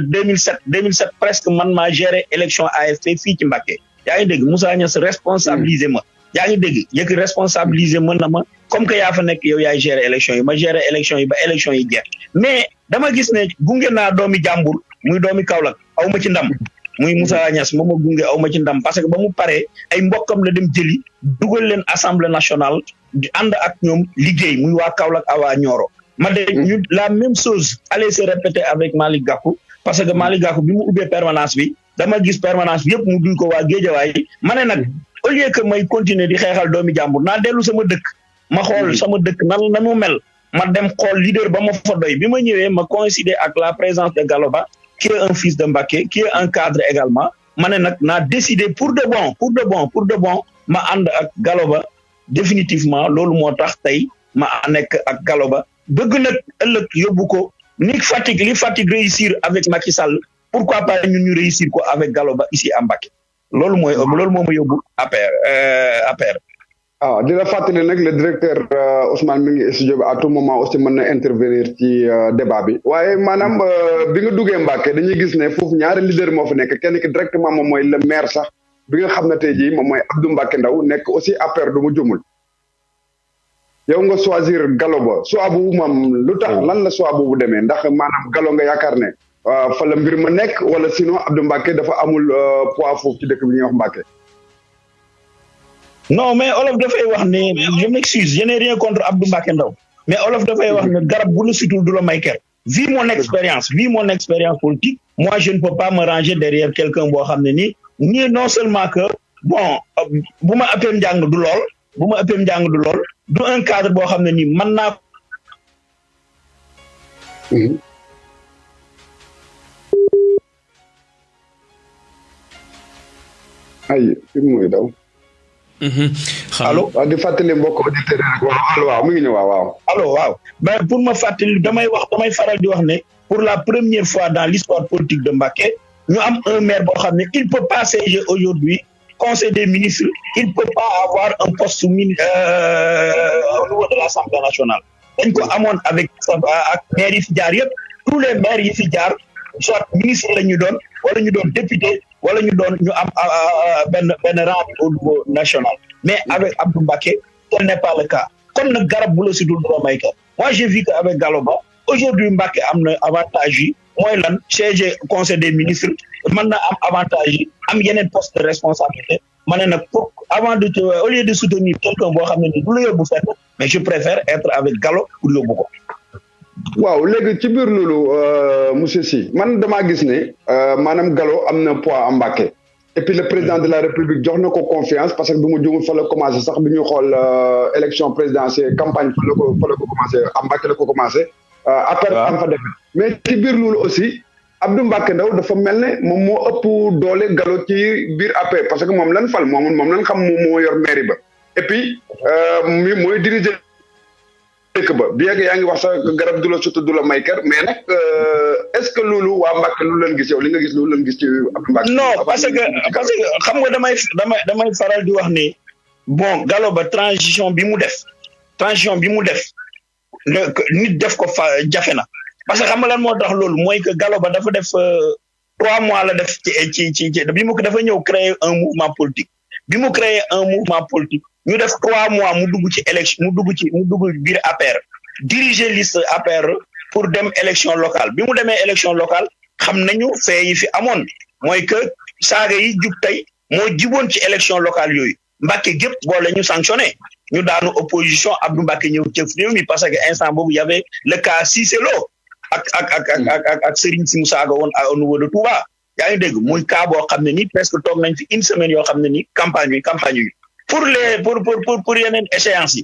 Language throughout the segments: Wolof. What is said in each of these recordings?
2007 presque man maa géré élection AFP fii ci Mbacké yaa ngi dégg Moussa Niass responsabiliser ma yaa ngi dégg yëkk responsabiliser ma na ma comme que yaa fa nekk yow yaay gérer élection yi ma gérer élection yi ba élection yi jeex mais dama gis ne gunge naa doomi jàmbur muy doomi Kaolack aw ma ci ndam muy Moussa Niass moom ma gunge aw ma ci ndam parce que ba mu paree ay mbokkam la dem jëli dugal leen assemblée nationale di ànd ak ñoom liggéey muy waa Kaolack ak waa Nioro ma de ñu la même chose allait se répéter avec Malick Gakou parce que Malick Gakou bi mu ubbee permanence bi dama gis permanence bi yëpp mu duy ko waa Guédiawaye ma ne nag au lieu que may continuer di xeexal doomi jàmbur naa dellu sama dëkk ma xool sama dëkk nan mu mel ma dem xool leader ba ma fa doy bi ma ñëwee ma coïncider ak la présence de Galoba qui est un fils de Mbacké qui est un cadre également ma ne nag naa décider pour de bon ma ànd ak Galoba définitivement loolu moo tax tey ma nekk ak Galoba bëgg nag ëllëg yóbbu ko li Fatick réussir avec Macky Sall pourquoi pas ñun ñu réussir ko avec Galoba ici à Mbacké loolu moo ma yóbbu APR. di la fàttali nag le directeur Ousmane mi ngi studio bi à tout moment aussi mën na intervenir ci débat bi waaye maanaam bi nga duggee Mbacké dañuy gis ne foofu ñaari leader moo fi nekk kenn ki directement moom mooy le maire sax bi nga xam ne tey jii moom mooy Abdou Mbacké Ndao nekk aussi APR du mu jumul yow nga choisir Galoba choix boobu moom lu tax lan la choix boobu demee ndax maanaam Galo nga yaakaar ne fa la mbir ma nekk wala sinon Abdou Mbacké dafa amul poids foofu ci dëkk bi ñuy wax Mbacké. non mais Olof dafay wax ne je m'excuse je n'ai rien contre Abdou Mbacké Ndao mais Olof dafay wax ne garab bu la sutul du la may ker vu mon expérience politique moi je ne peux pas me ranger derrière quelqu'un boo xam ne nii non seulement que bon bu ma ëppee njàng du lool du un cadre boo xam ne nii mën naa ay fi muy daw allo waaw di fàttali mbokk auditeur rek waaw mu ngi ñëw waaw allo waaw mais pour ma fàttali damay faral di wax ne pour la première fois dans l'histoire politique de Mbacké ñu am un maire boo xam ne il peut pas siéger aujourd'hui conseil des ministres il peut pas avoir un poste au niveau de l'Assemblée nationale dañ ko amoon avec maire yi fi jaar yëpp tous les maires yi fi jaar soit ministre la ñu doon wala ñu doon député wala ñu am benn rang au niveau national mais avec Abdou Mbacké tel n'est pas le cas comme nag garab bu la si dul doo may ka moi j'ai vu que avec Galoba aujourd'hui Mbacké am na avantage yi mooy lan siège conseil des ministres mën na am avantage yi am yeneen poste de responsabilité ma ne nag pour au lieu de soutenir quelqu'un boo xam ne ni du la yóbbu fenn mais je préfère être avec Galo pour yóbbu ko. waaw léegi ci biir loolu monsieur Sy man damaa gis ne maanaam Galo am na poids à Mbacké et puis le président de la République jox na ko confiance parce que bu mu jumul fa la commencé sax bi ñuy xool élection présidentielle campagne fa la ko commencé à Mbacké la ko commencé. après am fa defee mais ci biir loolu aussi Abdou Mbacké Ndao dafa mel ne moom moo ëpp doole Galo ci biir APR parce que moom lan fal moom lan xam moom moo yor mairie ba et puis mooy diriger dëkk ba bien que yaa ngi wax sax garab du la surtout du la may kër mais nag est-ce que loolu waa Mbacké lu leen gis yow li nga gis loolu leen gis ci Abdou Mbacké non parce que xam nga damay faral di wax ni bon Galo ba transition bi mu def nit def ko fa jafe na parce que xam nga lan moo tax loolu mooy que Galo ba dafa def 3 mois la def ci bi mu ko dafa ñëw créer un mouvement politique ñu def 3 mois mu dugg ci élection mu dugg biir APR diriger liste APR pour dem élection locale bi mu demee élection locale xam nañu fee yi fi amoon mooy que saaga yi jub tey moo jiboon ci élection locale yooyu Mbacké gépp boole ñu sanctionné ñu daanu opposition Abdou Mbacké ñëw cëf réew mi parce que instant boobu y avait le cas Cissé Lo ak Serigne Sy mu saaga woon au niveau de Touba yaa ngi dégg muy cas boo xam ne ni presque toog nañ fi une semaine yoo xam ne ni campagne yi pour yeneen échéance yi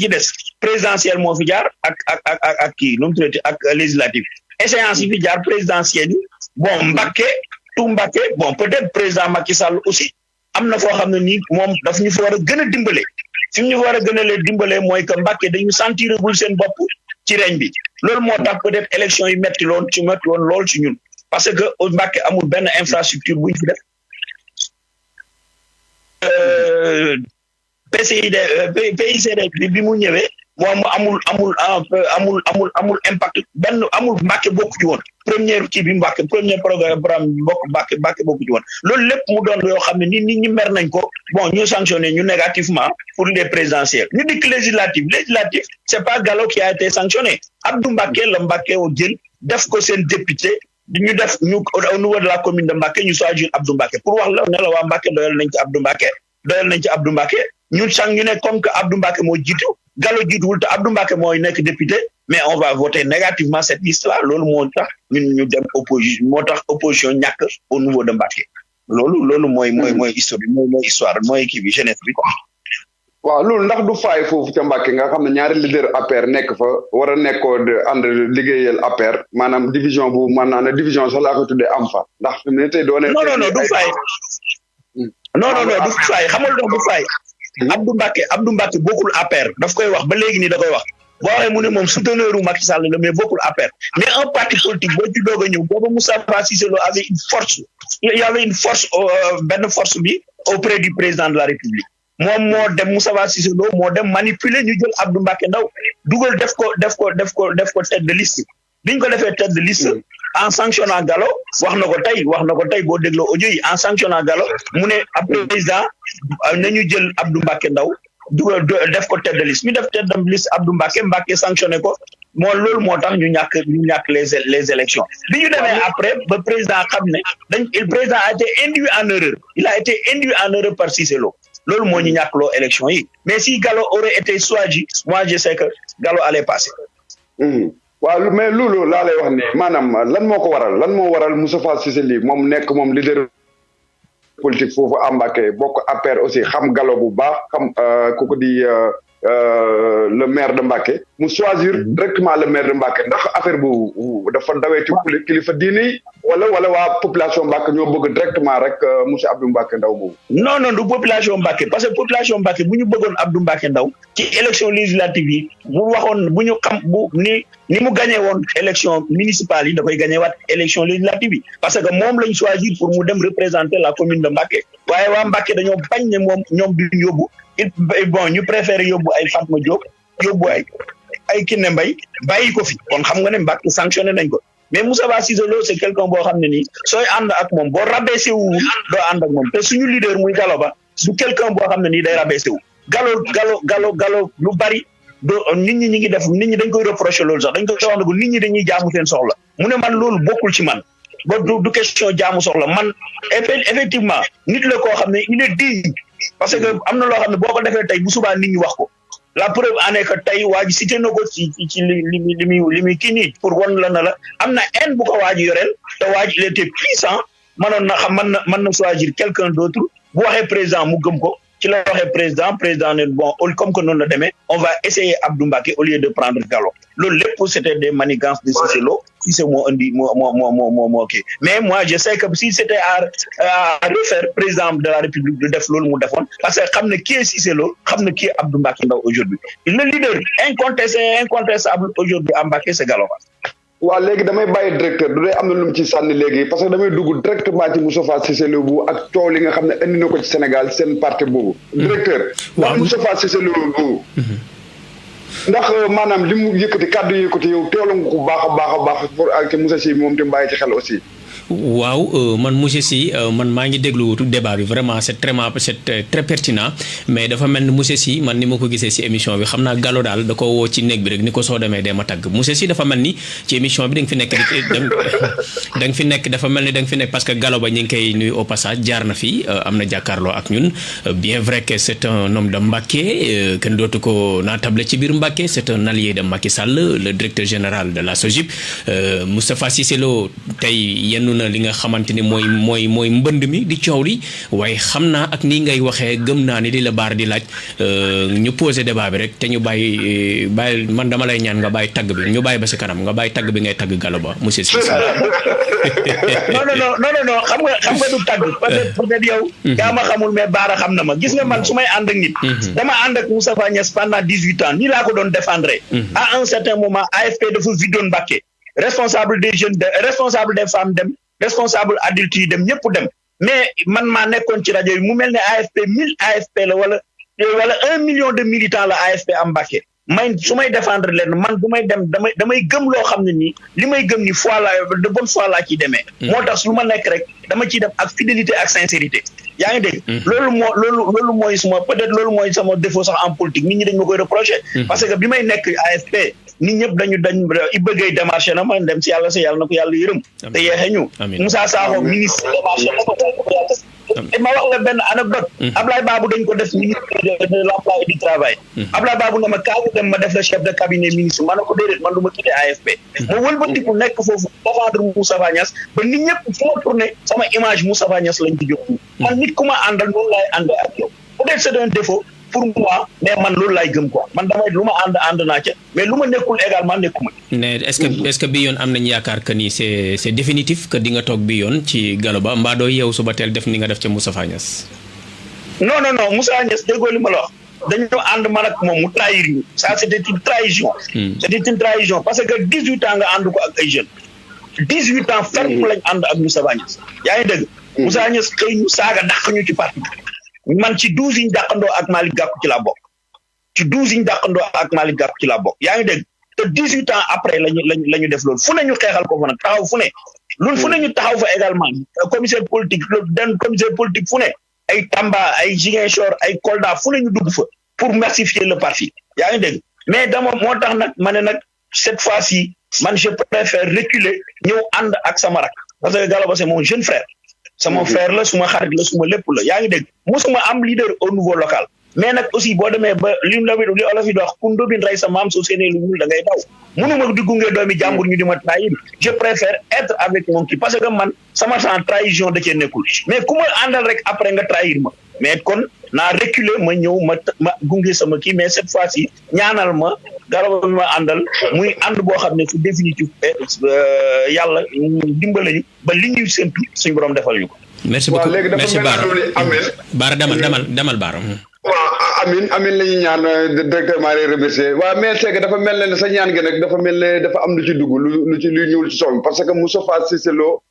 ci des présidentielle moo fi jaar ak kii nu mu tuddati ak législative échéance yi fi jaar présidentielle yi bon Mbacké bon peut-être président Macky Sall aussi am na foo xam ne nii moom daf ñu fa war a gën a dimbale fi ñu fa war a gën a leen dimbale mooy que Mbacké dañu sentiragul seen bopp ci reñ bi loolu moo tax peut-être élection yi metti woon lool ci ñun parce que Mbacké amul benn infrastructure bu ñu fi def PICD bi mu ñëwee moom amul impact benn amul Mbacké bokku ci woon première kii bi Mbacké premier programme Mbacké bokku ci woon loolu lépp mu doon yoo xam ne nit ñi mer nañ ko bon ñu sanctionné ñu négativement pour les présidentielles ñu dikk législative c'est pas Gallo qui a été sanctionné Abdou Mbacké la Mbacké o jël def ko seen député ñu def ñu au niveau de la commune de Mbacké ñu choisir Abdou Mbacké pour wax la ne la waa Mbacké doyal nañ ci Abdou Mbacké ñun sang ñu ne comme que Abdou Mbacké moo jiitu Gallo jiituwul te Abdou Mbacké mooy nekk député mais on va voter négativement cette liste là loolu moo tax ñun ñu dem opposition moo tax opposition ñàkk au niveau de Mbacké loolu mooy histoire mooy kii bi jeunesse bi quoi. waaw loolu ndax du faay foofu ca Mbacké nga xam ne ñaari leader APR nekk fa war a nekkoo de ànd liggéeyal APR maanaam division bu maanaam division sax laa ko tuddee am fa ndax fi mu ne tey doone non du faay non du faay xamal dox du faay Abdou Mbacké bokkul APR daf koy wax ba léegi nii da koy wax boo waxee mu ne moom souteneur u Macky Sall la mais bokkul APR mais un parti politique boo ci doog a ñëw booba Moustapha Cissé Lo avait une force il y avait une force benn force bi auprès du président de la République moom moo dem Moustapha Cissé Lo moo dem manipuler ñu jël Abdou Mbacké Ndaw dugal def ko tête de liste biñ ko defee tête de liste en sanctionnant Gallo wax na ko tey boo dégloo audio yi en sanctionnant Gallo mu ne ab président nañu jël Abdou Mbacké Ndaw dugal def ko tête de liste ñu def tête de liste Abdou Mbacké sanctionné ko loolu moo tax ñu ñàkk les élections bi ñu demee après ba président xam ne le président a été induit en erreur il a été induit en erreur par Cissé Lo loolu moo ñu ñàkkloo élection yi mais si Gallo aurait été choisi moi je sais que Gallo allait passer. waaw mais loolu laa lay wax ne maanaam lan moo waral Moustapha Cissé Lo moom nekk moom leader politique foofu à Mbacké bokk APR aussi xam Gallo bu baax xam ku ko di le maire de Mbacké mu choisir directement le maire de Mbacké ndax affaire bu dafa dawee ci kilifa diine yi wala waa population Mbacké ñoo bëgg directement rek monsieur Abdou Mbacké Ndaw boobu. non du population Mbacké parce que population Mbacké bu ñu bëggoon Abdou Mbacké Ndaw ci élection législative yi bu waxoon bu ñu xam ni mu gagné woon élection municipale yi da koy gagné waat élection législative yi parce que moom lañ choisir pour mu dem représenter la commune de Mbacké waaye waa Mbacké dañoo bañ ne ñoom duñ yóbbu ñu préféré yóbbu ay Fatma Diop yóbbu ay Kiné Mbaye bàyyi ko fi kon xam nga ne Mbacké sanctionné nañ ko mais Moustapha Cissé Lo c'est quelqu'un boo xam ne nii sooy ànd ak moom boo rabaissé wu doo ànd ak moom te suñu leader muy Gallo Ba du quelqu'un boo xam ne nii day rabaissé wu Gallo lu bari nit ñi ñi ngi def nit ñi dañ koy reprocher loolu sax dañ koy wax ne ko nit ñi dañuy jaamu seen soxla mu ne man loolu bokkul ci man ba du question jaamu soxla man effectivement nit la koo xam ne il est digne parce que am na loo xam ne boo ko defee tey bu subaa nit ñi wax ko la preuve en est que tey waa ji cité na ko ci li muy kii nii pour wan la na la am na haine bu ko waa ji yoreel te waa ji il était puissant mënoon na xam mën na choisir quelqu'un d'autre bu waxee président mu gëm ko ci la waxee président ne bon comme que noonu la demee on va essayer Abdou Mbacké au lieu de prendre Gallo loolu lépp c'était des manigances de Cissé Lo Cissé moo kii mais moi je sais que si c'était à refaire président de la République de def loolu mu defoon parce que xam ne qui est Cissé Lo xam ne qui est Abdou Mbacké Ndaw aujourd'hui le leader incontestable aujourd'hui à Mbacké c'est Gallo Ba. waaw léegi damay bàyyi directeur du dee am na lu mu ci sànni léegi parce que damay dugg directement ci Moustapha Cissé Lo bu ak coow li nga xam ne indi na ko ci Sénégal seen parti boobu. directeur. ndax Moustapha Cissé Lo boobu. ndax maanaam li mu yëkkati kàddu yi yëkkati yow teewlu nga ko baax a baax pour ak Moussa Sy moom tam bàyyi ci xel aussi. waaw man monsieur Sy man maa ngi déglu débat bi vraiment c'est très pertinent mais dafa mel ni monsieur Sy man ni ma ko gisee ci émission bi xam naa Gallo daal da ko woo ci néeg bi rek ni ko soo demee dee ma tàgg monsieur Sy dafa mel ni ci émission bi da nga fi nekk dafa mel ni da nga fi nekk parce que Gallo Ba ñu ngi koy nuyu au passage jaar na fi am na jàkkaarloo ak ñun bien vrai que c'est un homme de Mbacké kenn dootu ko naatable ci biir Mbacké c'est un allié de Macky Sall le directeur général de la SOGIP Moustapha Cissé Lo tey yenn na li nga xamante ni mooy mbënd mi di coow li waaye xam naa ak nii ngay waxee gëm naa ni di la baar di laaj ñu posé débat bi rek te ñu bàyyi man dama lay ñaan nga bàyyi tagg bi ñu bàyyi ba si kanam nga bàyyi tagg bi ngay tagg Gallo Ba monsieur Cissé. non xam nga du tagg peut-être yow yaa ma xamul mais baara xam na ma gis nga man su may ànd ak nit dama ànd ak Moustapha Niasse pendant 18 ans nii laa ko doon défendre à un certain moment AFP dafa vidoon Mbacké responsable des jeunes responsable des femmes dem responsable adulte yi dem ñëpp dem mais man maa nekkoon ci rajo yi mu mel ne AFP 1000 AFP la wala 1 million de militants la AFP am Mbacké su may défendre leen man du may dem damay gëm loo xam ne nii li may gëm ni foi la de bonne foi laa ciy demee. moo tax lu ma nekk rek dama ciy dem ak fidélité ak sincérité. yaa ngi dégg. loolu mooy peut-être loolu mooy sama défaut sax en politique nit ñi dañ ma koy reprocher. parce que bi may nekk AFP nit ñëpp dañ i bëggay démarché na ma dem si yàlla na ko yàlla yërëm. te yeexe ñu. Moussa Sakho ministre démarché na ko te ma wax la benn anecdote. Ablaye Babou dañ ko def ministre de l'emploi et du travail. Ablaye Babou nga ma kaagu dem ma def la chef de cabinet ministre ma ne ko déedéet man du ma quitté AFP. ma wëlbatiku nekk foofu défendre Moustapha Niasse ba nit ñëpp fu ma tourné sama image Moustapha Niasse lañ ci jóg. man nit ku ma àndal loolu laay àndee ak yow peut-être c'est un défaut pour moi mais man loolu laay gëm quoi man damay lu ma ànd naa ca mais lu ma nekkul également nekkuma. mais est-ce que bii yoon am nañu yaakaar que ni c'est définitif que di nga toog bii yoon ci Gallo Ba mbaa doo yeewu suba teel def ni nga def ca Moustapha Niasse. non Moustapha Niasse déggoo li ma la wax dañoo ànd man ak moom mu trahir ñu ça c'était une trahison. c'était une trahison parce que 18 ans nga ànd ko ak ay jeunes 18 ans ferme lañ ànd ak Moustapha Niasse yaa ngi dégg. Moustapha Niasse xëy ñu saaga dàq ñu ci parti man ci 12 yi ñu dàqandoo ak Malick Gakou ci laa bokk ci 12 yi ñu dàqandoo ak Malick Gakou ci laa bokk yaa ngi dégg te 18 ans après lañu def loolu fu ne ñu xeexal ko fa nag taxaw fu ne loolu fu ne ñu taxaw fa également commissaire politique fu ne ay Tamba ay Ziguinchor ay Kolda fu ne ñu dugg fa pour massifier le parti yaa ngi dégg mais dama moo tax nag ma ne nag cette fois-ci man je préfère reculer ñëw ànd ak sama rak parce que Gallo Ba c'est mon jeune frère sama frère la suma xarit la suma lépp la yaa ngi dégg musuma am leader au niveau local mais nag aussi boo demee ba li olof yi di wax ku ndóbin rey sa maam soo séenee lu ñuul da ngay daw mënuma di gunge doomi jàmbur ñu di ma trahir je préfère être avec mon kii parce que man sama temps trahison da cee nekkul mais ku ma àndal rek après nga trahir ma mais kon naa reculer ma ñëw ma gunge sama kii mais cette fois-ci ñaanal ma Gallo Ba ma àndal muy ànd boo xam ne c'est définitif yàlla dimbale ñu ba li ñuy séntu suñu borom defal ñu ko. merci beaucoup merci Bara demal Bara. waaw Amine la ñuy ñaan directeur maa lay remercier waaw mais c'est que dafa mel ne sa ñaan gi nag dafa mel ne dafa am lu ci dugg lu ci luy ñuul ci soom parce que Moustapha Cissé Lo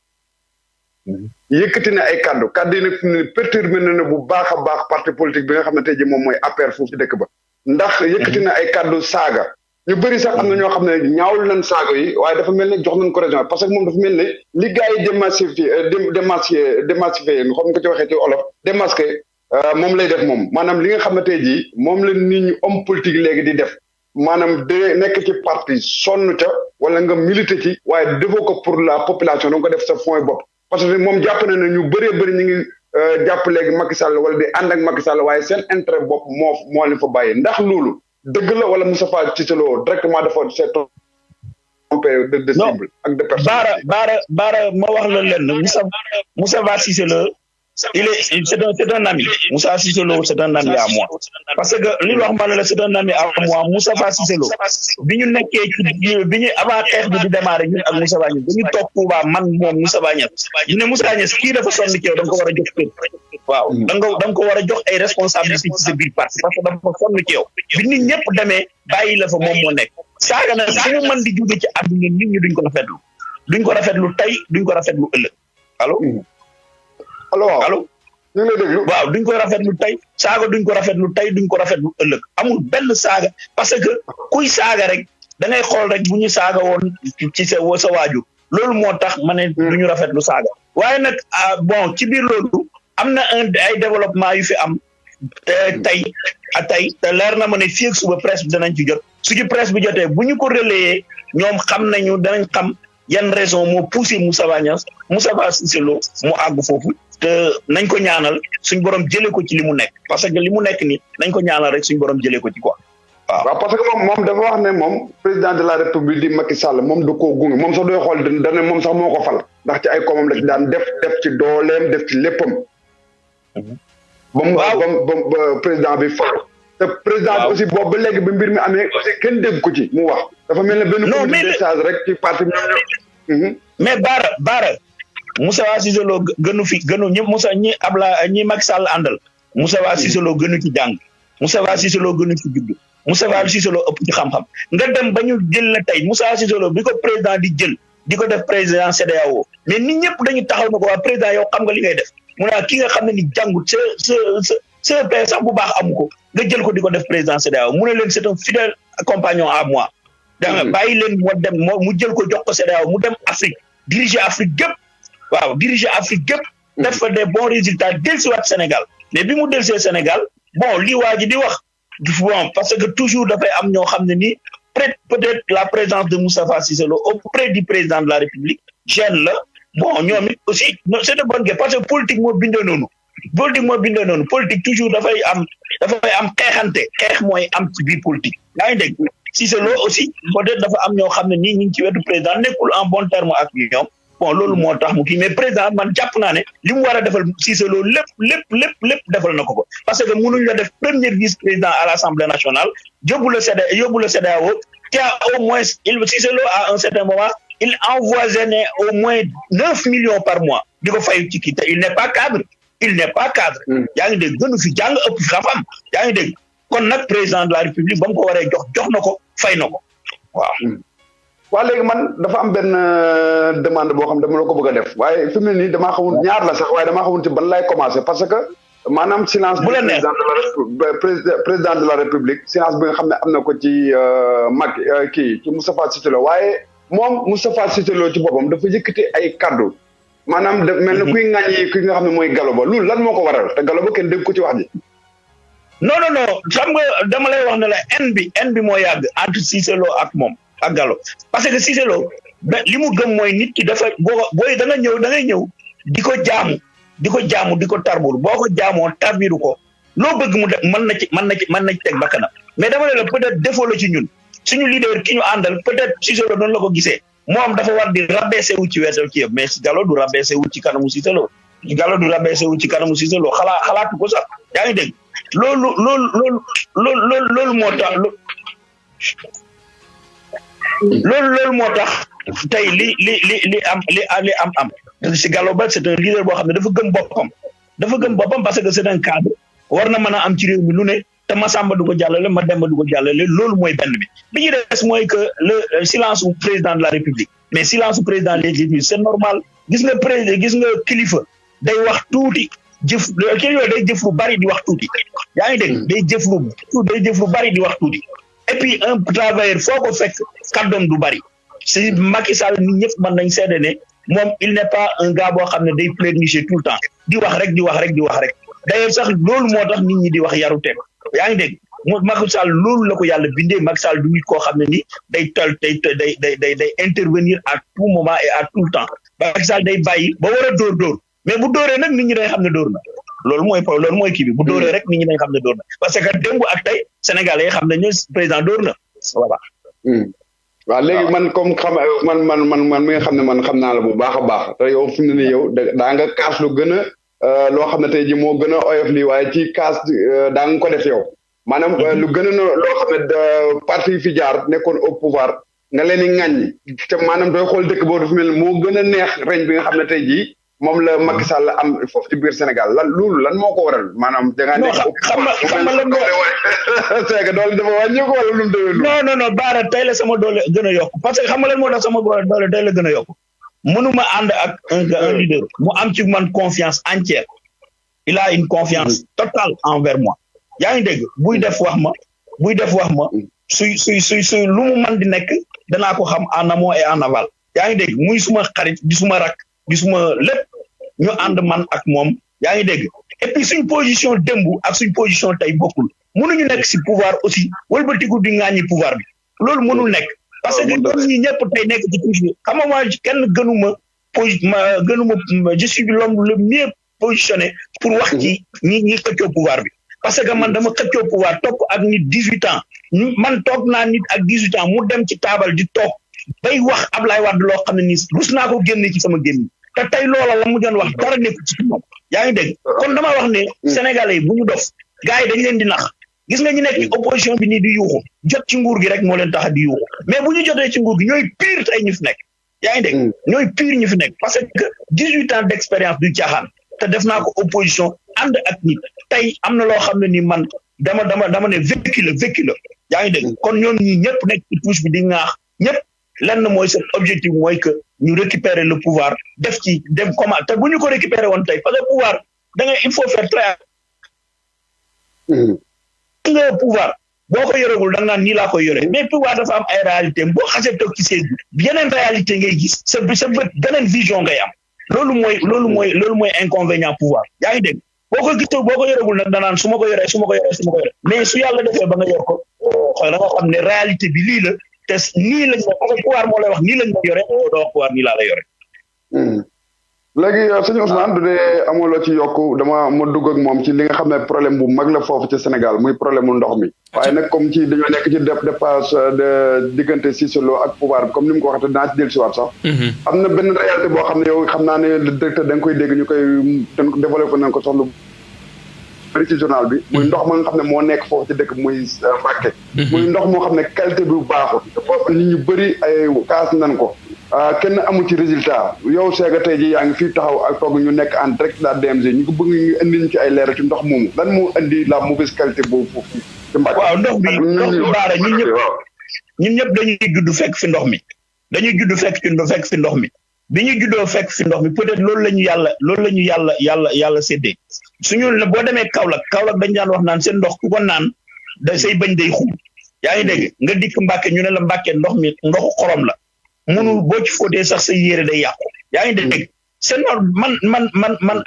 yëkkati na ay kaddu yi nag fi mu ne perturbé na bu baax a baax parti politique bi nga xam ne tey jii moom mooy APR foofu ci dëkk ba ndax yëkkati na ay kaddu saaga ñu bëri sax am na ñoo xam ne ñaawul nañ saaga yi waaye dafa mel ne jox nañ ko raison parce que moom dafa mel ne li gars yi démassifié xam nga ko ci waxee ci olof démasqué moom lay def moom maanaam li nga xam ne tey jii moom la nit ñi homme politique léegi di def maanaam de nekk ci parti sonn ca wala nga militer ci waaye defoo ko pour la population danga ko def sa fond bopp parce que moom jàpp na ne ñu bëree bëri ñu ngi jàpp léegi Macky Sall wala di ànd ak Macky Sall waaye seen intérêt bopp moo leen fa bàyyi ndax loolu dëgg la wala Moustapha Cissé Lo directement dafa c'est trompé de cible ak de personne. Bara ma wax la lenn Moustapha Cissé Lo c'est un ami Moussa Cissé Lo c'est un ami à moi parce que li wax ma la c'est un ami à moi Moustapha Cissé Lo bi ñu nekkee ci bi ñu avant xeex bi di démarrer ñun ak Moustapha Niasse dañu toog Touba man moom Moustapha Niasse ñu ne Moustapha Niasse kii dafa sonn ci yow da nga ko war a jox kër waaw da nga ko war a jox ay responsabilités ci sa biir parti parce que dafa sonn ci yow bi nit ñëpp demee bàyyi la fa moom moo nekk saaga na fu mu mën di jóge ci àdduna nit ñi duñ ko rafetlu tey duñ ko rafetlu ëllëg allo allo ñu ngi lay déglu waaw duñ ko rafetlu tey saaga duñ ko rafetlu tey duñ ko rafetlu ëllëg amul benn saaga parce que kuy saaga rek da ngay xool rek bu ñu saaga woon ci sa waajur loolu moo tax ma ne duñu rafetlu saaga waaye nag bon ci biir loolu am na ay développement yu fi am tey te leer na ma ne fii ak suba presse bi danañ ci jot su ci presse bi jotee bu ñu ko relayer ñoom xam nañu danañ xam yan raison moo poussé Moustapha Cissé Lo mu àgg foofu te nañ ko ñaanal suñ borom jëlee ko ci li mu nekk parce que li mu nekk ni nañ ko ñaanal rek suñ borom jëlee ko ci quoi waaw parce que moom dafa wax ne moom président de la république di Macky Sall moom da koo gunge moom sax doy xool dane moom sax moo ko fal ndax ci ay komam la ci daan def ci dooleem def ci léppam ba président bi fal te président bi aussi boobu ba léegi ba mbir mi amee aussi kenn dégg ko ci mu wax dafa mel ne benn comité de charge rek ci parti mais Bara Moustapha Cissé Lo gënu ñi Macky Sall àndal Moustapha Cissé Lo gënu ci jàng Moustapha Cissé Lo gënu ci judd Moustapha Cissé Lo ëpp ci xam-xam nga dem ba ñu jël la tey Moustapha Cissé Lo bi ko président di jël di ko def président CEDEAO mais nit ñëpp dañu taxaw na ko waa président yow xam nga li ngay def mu ne ki nga xam ne ni jàngut CEP sax bu baax amu ko nga jël ko di ko def président CEDEAO mu ne leen c'est un fidèle compagnon à moi. da nga bàyyi leen mu jël ko jox ko CEDEAO mu dem Afrique diriger Afrique gépp waaw diriger Afrique gépp def fa des bons résultats dellusiwaat Sénégal mais bi mu dellusee Sénégal bon lii waa ji di wax bon parce que toujours dafay am ñoo xam ne nii peut-être la présence de Moustapha Cissé Lo auprès du président de la République gêne la bon ñoom it aussi c'est de bonne guerre parce que politique moo bindoo noonu politique toujours dafay am xeexante xeex mooy am ci biir politique yaa ngi dégg Cissé Lo aussi peut-être dafa am ñoo xam ne nii ñu ngi ci wetu président nekkul en bon terme ak ñoom bon loolu moo tax mu kii mais président man jàpp naa ne li mu war a defal Cissé Lo lépp defal na ko parce que mënuñ la def premier vice-président à l'Assemblée nationale yóbbu la CEDEAO te au moins Cissé Lo à un certain moment il envoisonnait au moins 9 millions par mois di ko fay ci kii te il n'est pas cadre yaa ngi dégg gënu fi jàng ëpp fi xam-xam yaa ngi dégg kon nag président de la République ba mu ko waree jox na ko fay na ko waaw léegi man dafa am benn demande boo xam dama la ko bëgg a def waaye fi mu ne nii damaa xamul ñaar la sax waaye damaa xamul ci ban lay commencer parce que maanaam silence bu président de la République silence bi nga xam ne am na ko ci Macky ci Moustapha Cissé Lo waaye moom Moustapha Cissé Lo ci boppam dafa yëkkati ay kaddu maanaam mel na kuy ŋàññi ki nga xam ne mooy Gallo Ba loolu lan moo ko waral te Gallo Ba kenn dégg ko ci wax ji non xam nga dama lay wax ne la haine bi moo yàgg entre Cissé Lo ak moom ak Gallo parce que Cissé Lo li mu gëm mooy nit ki dafa booy da ngay ñëw di ko jaamu di ko tarbul boo ko jaamoo tarbiru ko loo bëgg mu def mën na ci teg bakkanam mais dama ne la peut-être défaut la ci ñun suñu leader ki ñu àndal peut-être Cissé Lo noonu la ko gisee moom dafa war di rabaissé wu ci weesu ci yëpp mais Gallo du rabaissé wu ci kanamu Cissé Lo xalaatu ko sax yaa ngi dégg loolu moo tax loolu moo tax tey li am si Gallo Ba c'est un leader boo xam ne dafa gëm boppam parce que c'est un cadre war na mën a am ci réew mi lu ne te Massamba du ko jàllale Mademba du ko jàllale loolu mooy benn bi ñu des mooy que le silence du président de la République mais silence du président de la République c'est normal gis nga kilifa day wax tuuti day jëf lu bari di wax tuuti yaa ngi dégg day jëf lu bari di wax tuuti et puis un travailleur foo ko fekk kàddoom du bari si Macky Sall nit ñëpp mën nañ seede ne moom il n'est pas un gars boo xam ne day pleurnicher tout le temps di wax rek d'ailleurs sax loolu moo tax nit ñi di wax yarute yaa ngi dégg Macky Sall loolu la ko yàlla bindee Macky Sall du nit koo xam ne ni day intervenir à tout moment et à tout le temps Macky Sall day bàyyi ba war a dóor mais bu dóoree nag nit ñi day xam ne dóor na loolu mooy kii bi bu dóoree rek nit ñi dañ xam ne dóor na parce que démb ak tey Sénégalais yi xam nañu président dóor na voilà. waaw léegi man comme man mi nga xam ne man xam naa la bu baax a baax te yow fi mu ne nii yow daa nga kaas lu gën a loo xam ne tey ji moo gën a oyof lii waaye ci kaas daa nga ko def yow maanaam lu gën a loo xam ne parti yi fi jaar nekkoon au pouvoir nga leen di ŋàññi te maanaam dooy xool dëkk boobu dafa mel moo gën a neex reñ bi nga xam ne tey jii moom la Macky Sall am foofu ci biir Sénégal lan moo ko waral maanaam da ngaa nekk xam nga lan c'est que doole dafa wàññeeku wala lu mu demee non Baara tey la sama doole gën a yokk parce que xam nga lan moo tax sama doole tey la gën a yokk mënuma ànd ak un leader mu am ci man confiance entière il a une confiance totale envers moi yaa ngi dégg buy def wax ma suy lu mu man di nekk danaa ko xam en amont et en aval yaa ngi dégg muy suma xarit di suma rak di suma lépp ñu ànd man ak moom yaa ngi dégg et puis suñ position démb ak suñ position tey bokkul mënuñu nekk si pouvoir aussi wëlbatiku di ŋaañi pouvoir bi loolu mënul nekk parce que ñun ñi ñëpp tey nekk ci touche xam nga kenn gënuma je suis l'homme le mieux positionné pour wax ci ñi xëccoo pouvoir bi parce que man dama xëccoo pouvoir topp ak nit 18 ans man toog naa nit ak 18 ans mu dem ci taabal di toog bay wax Ablaye Wade loo xam ne nii rus naa ko génne ci sama génn te tey loola la mu doon wax dara nekk ci moom yaa ngi dégg kon dama wax ne Sénégalais yi bu ñu dof gars yi dañ leen di nax gis nga ñu nekk ci opposition bi nii di yuuxu jot ci nguur gi rek moo leen tax a di yuuxu mais bu ñu jotee ci nguur gi ñooy pire tey ñu fi nekk yaa ngi dégg ñooy pire ñu fi nekk parce que 18 ans d'expérience du caaxaan te def naa ko opposition ànd ak nit tey am na loo xam ne ni man dama ne vécu la yaa ngi dégg kon ñoom ñi ñëpp nekk ci touche bi di ŋaax ñëpp lenn mooy seen objectif mooy que ñu récupérer le pouvoir def ci dem comment te bu ñu ko récupérer woon tey parce que pouvoir da ngay il faut faire très nga pouvoir boo ko yoregul da nga naan nii laa koy yore mais pouvoir dafa am ay réalité boo xasee toog ci siège bi yeneen réalité ngay gis sa bët beneen vision ngay am loolu mooy inconvénient pouvoir yaa ngi dégg boo ko gisee boo ko yoregul nag danaan su ma ko yoree mais su yàlla defee ba nga yor ko xool da nga xam ne réalité bi lii la te nii lañ ma parce que pouvoir moo lay wax nii lañ ma yore doo wax pouvoir nii laa la yore. léegi sëñ Ousmane du dee amuloo ci yokk ma dugg ak moom ci li nga xam ne problème bu mag la foofu ci Sénégal muy problème mu ndox mi waaye nag comme ci dañoo nekk ci dépasse de diggante Cissé Lo ak pouvoir bi comme ni mu ko waxee dinaa ci dellusiwaat sax. am na benn réalité boo xam ne yow xam naa ne le directeur da nga koy dégg ñu koy développé nañ ko soxla bëri ci journal bi. muy ndox ma nga xam ne moo nekk foofu ci dëkk muy Mbacké. muy ndox moo xam ne qualité bi baaxul. te foofu nit ñu bëri ay kaas nan ko. kenn amul ci résultat yow Séga tey ji yaa ngi fii taxaw ak toog ñu nekk en direct la DMG ñu ko bëgg ñu indi ñu ci ay leeral ci ndox moomu lan moo indi la mauvaise qualité boobu foofu ci Mbacké. waaw ndox bi baara ñun ñëpp dañuy judd fekk fi ndox mi fekk fi ndox mi bi ñu juddoo fekk fi ndox mi peut-être loolu la ñu yàlla séddee suñu boo demee Kaolack dañ daan wax naan seen ndox ku ko naan da say bañ day xum yaa ngi dégg nga dikk Mbacké ñu ne la Mbacké ndox mi ndoxu xorom la mënul boo ci fóotee sax sa yére day yàqu yaa ngi dégg c'est normal man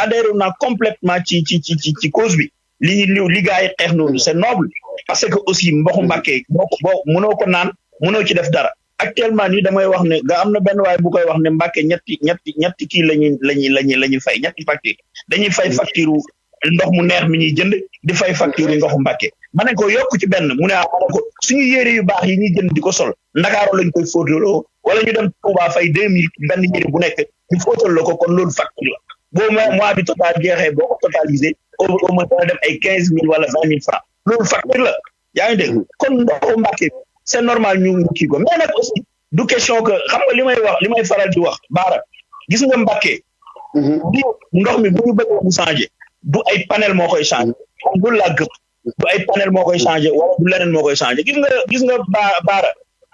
adhéré naa complètement ci cause bi li gaa yi xeex noonu c'est noble parce que aussi mboxu Mbacké boo mënoo ko naan mënoo ci def dara actuellement nii damay wax ne nga am na benn waay bu koy wax ne Mbacké ñetti kii lañuy fay ñetti facture dañuy fay facture ndox mu neex mi ñuy jënd di fay facture ndoxu Mbacké ma ne ko yokk ci benn mu ne ko suñu yére yu baax yi ñuy jënd di ko sol Ndakaaru lañ koy fóotaloo wala ñu dem Touba fay 2000 benn yére bu nekk ñu fóotal la ko kon loolu facture la boo mois bi total jeexee boo ko totalisé au moins dana dem ay 15000 wala 20000 francs loolu facture la yaa ngi dégg kon ndoxu Mbacké c'est normal ñu kii ko mais nag aussi du question que xam nga li may faral di wax baara gis nga Mbacké bi ndox mi bu ñu bëggee mu changer du ay panel moo koy changer du la gëm du ay panel moo koy changer wala du leneen moo koy changer gis nga baara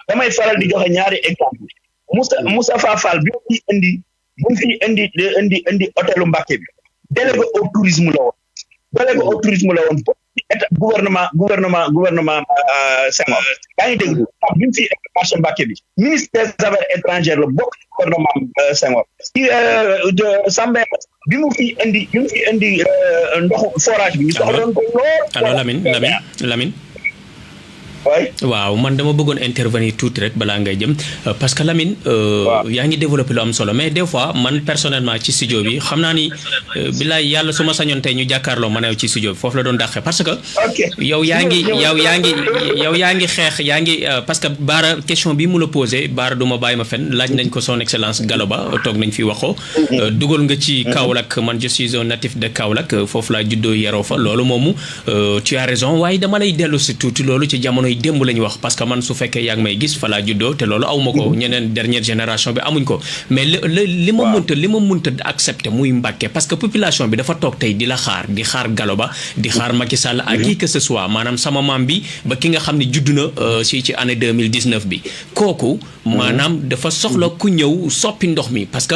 damay faral di joxe ñaari exemple Moustapha Fall bi mu fi indi hôtelu Mbacké bi délégué au tourisme la woon état gouvernement Senghor yaa ngi dégg bi mu fi marché Mbacké bi ministre des affaires étrangères la bokk gouvernement Senghor Sambé bi mu fi indi ndoxu forage bi ñu soxla ko lool. allo Lamine waaw man dama bëggoon intervenir tuuti rek balaa ngay jëm parce que Lamine yaa ngi développé lu am solo mais des fois man personnellement ci studio bi xam naa ni bilaay yàlla su ma sañoon tey ñu jàkkaarloo ma ne ci studio bi foofu la doon dàqee parce que yow yaa ngi xeex parce que Baara question bi mu la posé Baara du ma bàyyi ma fen laaj nañ ko son excellence Gallo Ba toog nañ fi waxoo dugal nga ci Kaolack man je suis un natif de Kaolack foofu laa juddoo yeroo fa loolu moomu tu as raison waaye dama lay dellu si tuuti loolu ci jamono démb lañu wax parce que man su fekkee yaa ngi may gis fa laa juddoo te loolu awma ko ñeneen dernière génération bi amuñ ko mais li ma mënta accepter muy Mbacké parce que population bi dafa toog tey di xaar Gallo Ba di xaar Macky Sall à qui que ce soit maanaam sama maam bi ba ki nga xam ne judd na ci année 2019 bi kooku maanaam dafa soxla ku ñëw soppi ndox mi parce que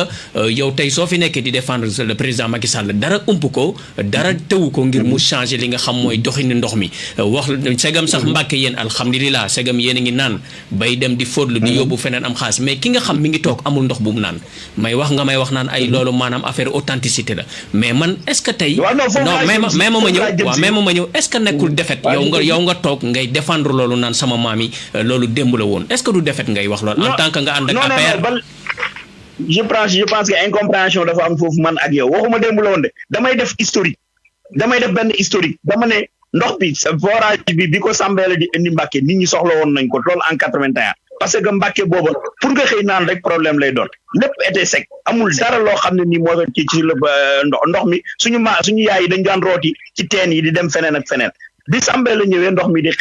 yow tey soo fi nekkee di défendre le président Macky Sall dara ump ko dara tewu ko ngir mu changer li nga xam mooy doxini ndox mi wax segam sax Mbacké yéen alhamdulilah segam yéen a ngi naan bay dem di fóotlu di yóbbu feneen am xaalis mais ki nga xam mi ngi toog amul ndox bu mu naan may wax naan ay loolu maanaam affaire authenticité la mais man est-ce que tey ma ñëw est-ce que nekkul defet yow nga toog ngay défendre loolu naan sama maam yi loolu démb la woon est-ce que du defet ngay wax loolu en tant que nga ànd ak affaire je pense que incompréhension dafa am foofu man ak yow waxuma démb la woon de damay def benn historique dama ne ndox bi forage bi ko Sambeel di indi Mbacké nit ñi soxla woon nañ ko lool en 81 parce que Mbacké booba pour nga xëy naan rek problème lay doon lépp était sec amul dara loo xam ne nii moo ci ndox mi suñu yaay yi dañ daan rooti ci teen yi di dem feneen ak feneen bi Sambeel la ñëwee ndox mi di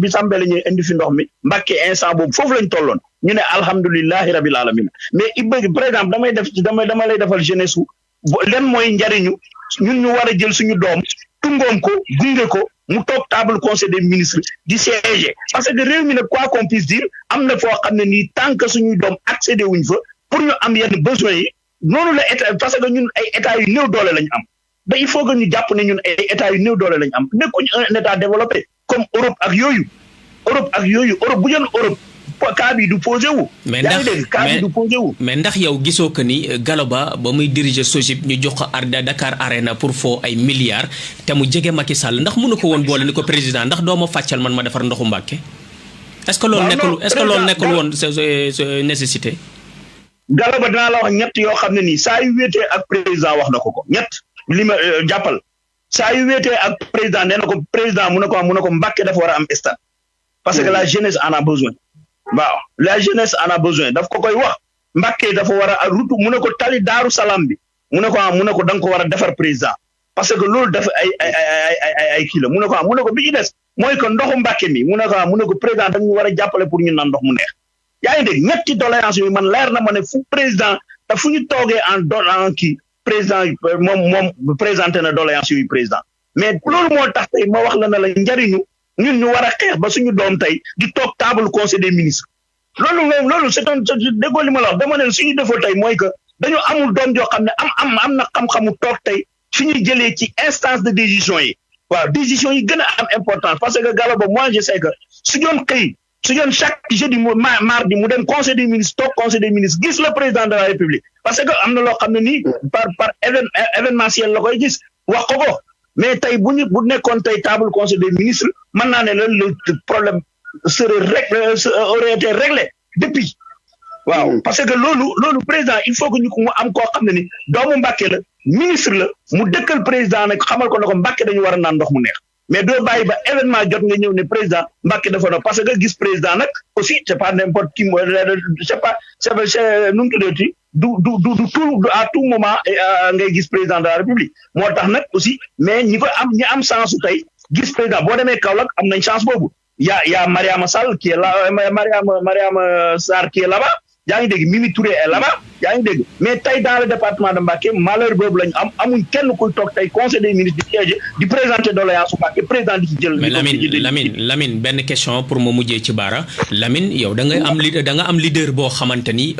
bi Sambeel la ñëwee indi fi ndox mi Mbacké instant boobu foofu lañ tolloon ñu ne alhamdulillahi rabil alamin mais par exemple dama lay defal jeunesse wu len mooy njariñu ñun ñu war a jël suñu doom tungoom ko gunge ko mu toog table conseil des ministres di siéger parce que réew mi nag quoi qu'on puisse dire am na foo xam ne nii tant que suñuy doom accédé wuñ fa pour ñu am yenn besoins yi noonu la état parce que ñun ay état yu néew doole lañu am ba il faut que ñu jàpp ne ñun ay état yu néew doole lañu am nekkuñ un état développé comme Europe ak yooyu Europe bu jël Europe cas bi du posé wu. mais ndax yow gisoo que ni Gallo Ba muy diriger SOGIP ñu jox ko Dakar Arena pour foo ay milliards te mu jege Macky Sall ndax mënu ko woon boole ni ko président ndax doo ma fàccal man ma defar ndoxu Mbàkke. est-ce que loolu nekkul woon nécessité. Gallo Ba dinaa la wax ñett yoo xam ne nii saa yu wéetee ak président wax na ko ñett li ma jàppal saa yu wéetee ak président nee na ko président mun na ko Mbàkke dafa war a am stade parce que la jeunesse en a besoin. waaw la jeunesse en a besoin daf ko koy wax Mbàkke dafa war a route mu ne ko tali Daaru Salaam bi mu ne ko da nga ko war a defar président parce que loolu dafa ay kii la mu ne ko bi ci des mooy que ndoxu Mbàkke mi mu ne ko président dañu war a jàppale pour ñu naan ndox mu neex yaa ngi dégg ñetti doléance yi man leer na ma ne fu président te fu ñu toogee en kii président moom présenté na doléance yooyu président mais loolu moo tax tey ma wax la na la njariñu ñun ñu war a xeex ba suñu doom tey di toog table conseil des ministres loolu c'est un déggoo li ma la wax dama ne suñu defoo tey mooy que dañu amul doom joo xam ne am na xam-xamu toog tey fi ñuy jëlee ci instance de décision yi waaw décision yi gën a am importance parce que Gallo Ba moi je sais que su doon chaque jeudi mardi mu dem conseil des ministres toog conseil des ministres gis le président de la république parce que am na loo xam ne nii par événementiel la koy gis wax ko mais tey bu nekkoon tey table conseil des ministres mën naa ne le problème aurait été réglé depuis waaw parce que loolu président il faut que ñu ko mu am koo xam ne ni doomu Mbàkke la ministre la mu dëkkal président nag xamal ko ne ko Mbàkke dañu war a naan ndox mu neex mais doo bàyyi ba événement jot nga ñëw ne président Mbàkke dafa no parce que gis président nag aussi c'est pas n'importe qui c'est nu mu tuddati du tout à tout moment ngay gis président de la république moo tax nag aussi mais ñi am chance tey gis président boo demee Kaolack am nañ chance boobu yaa Mariama Sall qui est là Mariama Sarr qui est là-bas yaa ngi dégg Mimi Touré est là-bas yaa ngi dégg mais tey dans le département de Mbacké malheur boobu lañu amuñ kenn kuy toog tey conseil des ministres di siège di présenter doléance Mbacké président di ci jël. mais Lamine benn question pour ma mujjee ci Bara Lamine yow da nga am leader boo xamante ni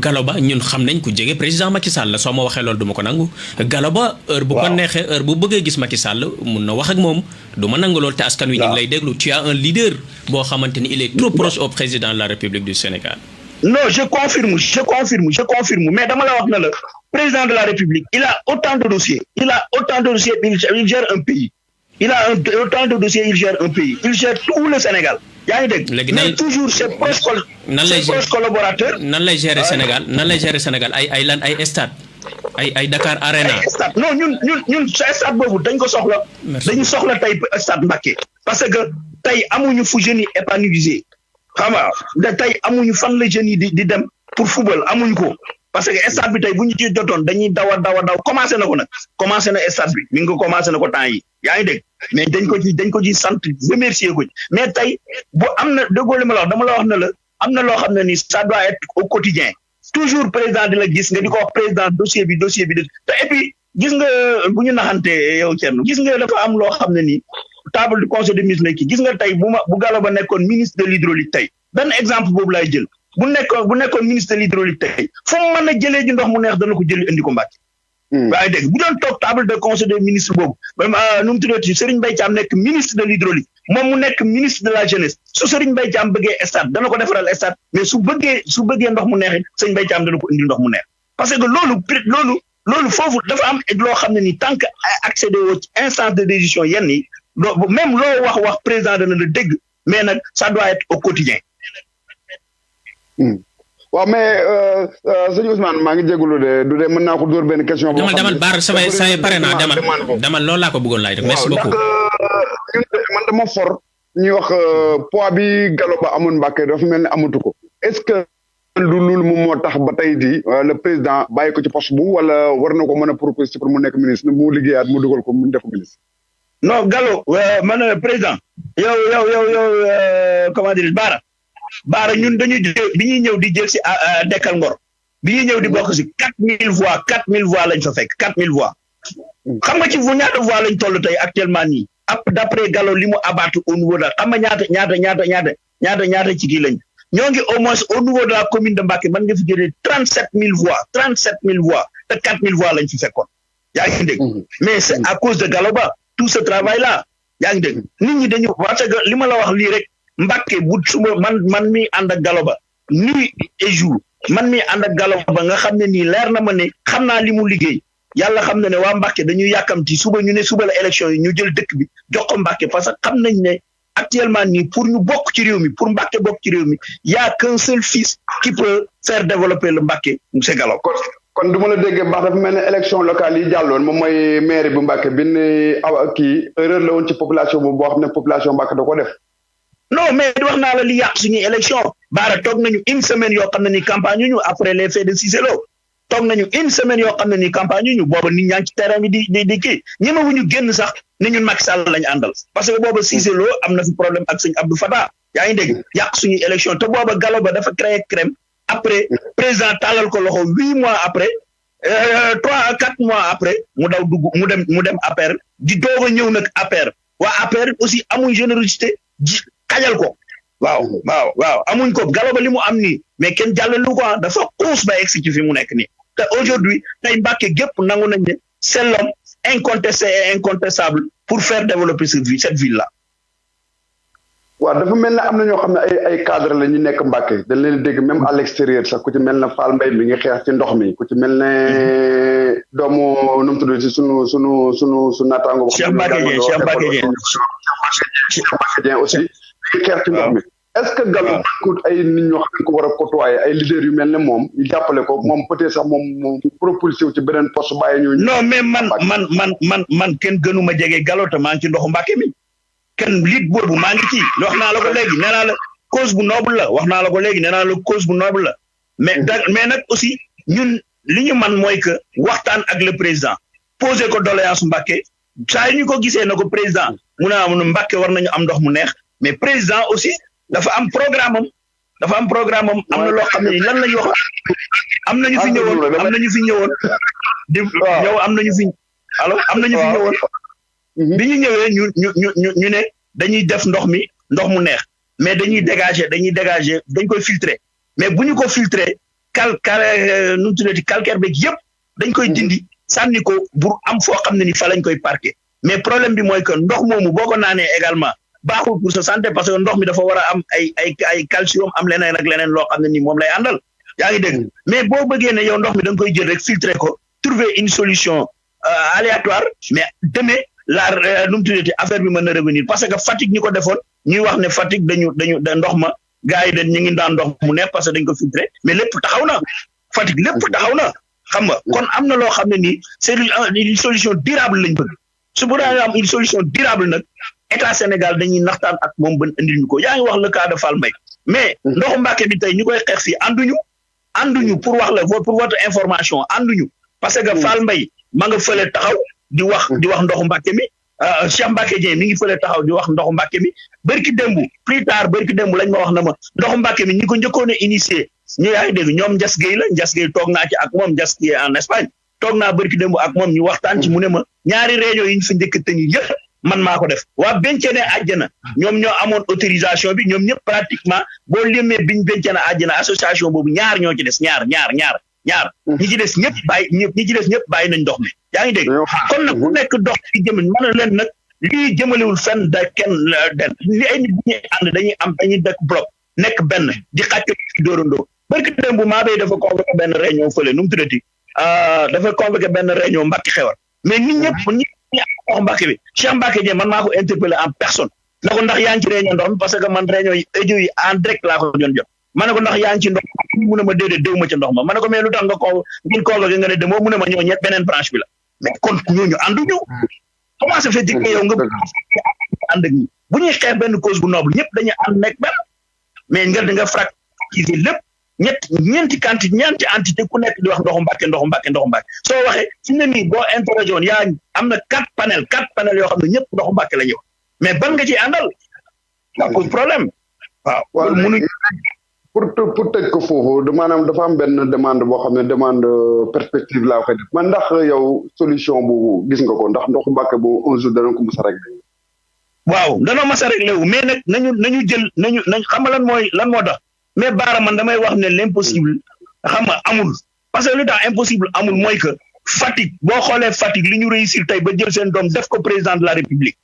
Gallo Ba ñun xam nañ ku jege président Macky Sall la soo ma waxee loolu du ma ko nangu. Gallo Ba heure bu ko neexee heure bu bëggee gis Macky Sall mun na wax ak moom du ma nangu loolu te askan wi ñu ngi lay déglu tu as un leader boo xamante ni il est trop proche au président de la République du Sénégal. Non, je confirme. Mais dans le président de la République, il a autant de dossiers. Il gère un pays. Autant de dossiers, il gère un pays. Il gère tout le Sénégal. Mais toujours ses proches collaborateurs. Nan lay gérer Sénégal ay stade ay Dakar Arena. Non, ñun stade boobu dañ ko soxla. Dañu soxla tey stade Mbacké parce que tey amuñu fu jeunes yi épanouisé. xam nga tey amuñu fan la jeunes yi di dem pour football amuñ ko parce que stade bi tey bu ñu ci jotoon dañuy daw commencé na ko nag commencé na stade bi mi ngi ko commencé na ko temps yi yaa ngi dégg mais dañ ko ci sant remercier ko mais tey bu am na déggoo li ma la wax dama la wax ne la am na loo xam ne ni ça doit être au quotidien toujours président di la gis nga di ko wax président dossier bi te et puis gis nga bu ñu naxante yow Thierno gis nga dafa am loo xam ne nii table du conseil des ministres ki gis nga tey bu Gallo Ba nekkoon ministre de l'hydraulique tey benn exemple boobu laay jël bu nekkoon ministre de l'hydraulique tey fu mu mën a jëlee ji ndox mu neex dana ko jëli indi ko Mbacké waaye dégg bu doon toog table de conseil des ministres boobu nu mu tuddati Serigne Mbaye Thiam nekk ministre de l'hydraulique moom mu nekk ministre de la jeunesse su Serigne Mbaye Thiam bëggee stade dana ko defaral stade mais su bëggee ndox mu neex Serigne Mbaye Thiam dana ko indi ndox mu neex parce que loolu foofu dafa am loo xam ne ni tant que accéder woo ci instance de décision yenn yi même loo wax président dana la dégg mais nag ça doit être au quotidien. waaw mais sëñ Ousmane maa ngi jégalu du dee mën naa ko dóor benn question. demal Bara sa pare naa demal loolu laa ko bëggoon laaj rek. merci beaucoup man dama for ñuy wax poids bi Gallo Ba amoon Mbacké dafa mel ni amatu ko est-ce que loolu moom moo tax ba tey di le président bàyyi ko ci poste bu wala war na ko mën a proposer pour mu nekk ministre mu liggéeyaat mu dugal ko mu def ko ministre. non Gallo man président yow comment dire Bara ñun dañuy bi ñuy ñëw di jël si Dekkal Ngor bi ñuy ñëw di bokk si 4000 voix lañ fa fekk 4000 voix xam nga ci ñaata voix lañ toll tey actuellement nii d'après Gallo li mu abattu au niveau de xam nga ñaata ci kii lañ ñoo ngi au moins au niveau de la commune de Mbacké man nga fi jëlee 37000 voix te 4000 voix lañ fi fekkoon yaa ngi dégg mais c'est à cause de Gallo Ba tout ce travail là yaa ngi dégg nit ñi dañu parce que li ma la wax lii rek Mbàkke bu suba man mi ànd ak Galo Ba nuit et jour man mi ànd ak Galo Ba nga xam ne nii leer na ma ne xam naa li mu liggéey yàlla xam na ne waa Mbàkke dañuy yàkkamti suba ñu ne suba la élection yi ñu jël dëkk bi jox ko Mbàkke parce que xam nañ ne actuellement nii pour ñu bokk ci réew mi pour Mbàkke bokk ci réew mi y a qu'un seul fils qui peut faire développer le Mbàkke monsieur Galo. kon du ma la déggee baax dafa mel ne élection locale yi jàlloon moom mooy mairie bu Mbàkke bi ne kii erreur la woon ci population boobu boo xam ne population Mbàkke da ko def. non mais wax naa la li yàq suñuy élection baara toog nañu une semaine yoo xam ne ni campagne ñu après les faits de Cissé Lo toog nañu une semaine yoo xam ne ni campagne ñu booba nit ñaa ngi ci terrain bi di kii ñemewuñu génn sax ne ñun Macky Sall lañu àndal parce que booba Cissé Lo am na fi problème ak sëñ Abdou Fatah yaa ngi dégg yàq suñuy élection te booba Galo Ba dafa créé crème après président tàllal ko loxo 8 mois après 3 à 4 mois après mu daw dugg mu dem APR di doog a ñëw nag APR waa APR aussi amuñ générosité xajal ko waaw amuñ ko Galo Ba li mu am nii mais kenn jàllalu ko dafa xuus ba egsi ci fi mu nekk nii te aujourd'hui tey Mbàkke gépp nangu nañ ne c'est l'homme incontesté et incontestable pour faire développer cette ville là. waaw dafa mel ne am na ñoo xam ne ay cadre la ñu nekk Mbàkke dañ leen dégg même à l'extérieur sax ku ci mel ne Fall Mbaye mi ngi xeex ci ndox mi ku ci mel ne doomu nu mu tudd si sunu naataango. Cheikh Mbacké Dieng aussi mi ngi xeex ci ndox mi. est-ce que Galo ko ay nit ñoo xam ne ko war a côtoyer ay leaders yu mel ne moom ñu jàppale ko moom peut-être sax moom propulsé wu ci beneen poste bàyyi ñu. non mais man kenn gënuma jege Galo te maa ngi ci ndoxu Mbàkke mi. kenn liit boobu maa ngi ci wax naa la ko léegi nee naa la cause bu noble la wax naa la ko léegi nee naa la cause bu noble la mais nag aussi ñun li ñu man mooy que waxtaan ak le président poser ko doléance Mbàkke saa yi ñu ko gisee na ko président mu ne am Mbàkke war nañu am ndox mu neex mais président aussi dafa am programme am am na loo xam ne lan lañu wax am nañu fi ñëwoon di ñëw am nañu fi ñëwoon bi ñu ñëwee ñu ne dañuy def ndox mu neex mais dañuy dégager dañ koy filtrer mais bu ñu ko filtrer nu mu tuddati calcaire beeg yëpp dañ koy dindi sànni ko pour am foo xam ne ni fa lañ koy parquer mais problème bi mooy que ndox moomu boo ko naanee également baaxul pour sa santé parce que ndox mi dafa war a am ay calcium am leneen ak leneen loo xam ne ni moom lay àndal yaa ngi dégg mais boo bëggee ne yow ndox mi da nga koy jël rek filtrer ko trouver une solution aléatoire mais demee nu mu tuddati affaire bi mën na revenir parce que Fatick ñi ko defoon ñuy wax ne Fatick dañu ndox ma gars yi ñu ngi daan ndox mu neex parce que dañ ko filtré mais lépp taxaw na Fatick lépp taxaw na xam nga kon am na loo xam ne nii c'est une solution durable lañ bëgg su bu daan am une solution durable nag état Sénégal dañuy naxtaan ak moom ba indil ñu ko yaa ngi wax le cas de Fall Mbaye mais ndoxu Mbàkke bi tey ñu koy xeex fii ànduñu pour wax la pour votre information ànduñu parce que Fall Mbaye ma nga fële taxaw di wax ndoxu Mbàkke mi Cheikh Mbacké Dieng mi ngi fële taxaw di wax ndoxu Mbàkke mi bërki démb lañ ma wax na ma ndoxu Mbàkke mi ñi ko njëkkoon a initié ñu yaa ngi dégg ñoom Ndias Gueye toog naa ci ak moom Ndias Gueye en Espagne toog naa bërki démb ak moom ñu waxtaan ci mu ne ma ñaari réunion yi ñu fi njëkk tëñu yëpp man maa ko def waa Bencene àjjana ñoom ñoo amoon autorisation bi ñoom ñëpp pratiquement boo limee biñ Bencene àjjana association boobu ñaar ñoo ci des ñaar ñi ci des ñëpp bàyyi nañ ndox mi yaa ngi dégg kon nag ku nekk dox ci jëmale mën na leen nag lii jëmalewul fenn da kenn den li ay nit ñuy ànd dañuy dëkk bloc nekk benn di xàcc ci dóorandoo barki démb bu maa bay dafa convoqué benn réunion fële nu mu tuddati dafa convoqué benn réunion Mbàkke xewar mais nit ñëpp ñi wax Mbàkke bi Cheikh Mbacké Dieng man maa ko interpellé en personne na ko ndax yaa ngi ci réunion ndox mi parce que man réunion yi audio yi en direct laa ko doon jot ma ne ko ndax yaa ngi ci ndox mu ne ma déedéet déw ma ca ndox ma ne ko mais lu tax nga ngeen convoqué nga ne demoo mu ne ma ñoo ñett beneen branche bi la mais kon ñooñu ànduñu comment ça fait dire que yow nga ànd ak ñi bu ñuy xeex benn cause bu noble ñëpp dañuy ànd nekk benn mais nga fractiser lépp ñeenti entité ku nekk di wax ndoxu Mbàkke soo waxee fi ne nii boo interrogé woon yaa am na 4 panel yoo xam ne ñëpp ndoxu Mbàkke la ñuy wax mais ban nga ci àndal ça pose problème waaw mënuñ pour tëj ko foofu maanaam dafa am benn demande boo xam ne demande perspective laa koy def man ndax yow solution boobu gis nga ko ndax ndoxu Mbàkke boobu un jour dana ko mos a réglé. waaw dana mos a réglé wu mais nag nañu jël nañu xam nga lan moo tax mais baara man damay wax ne l'impossible xam nga amul parce que lu tax impossible amul mooy que Fatick boo xoolee Fatick li ñu réussir tey ba jël seen doom def ko président de la République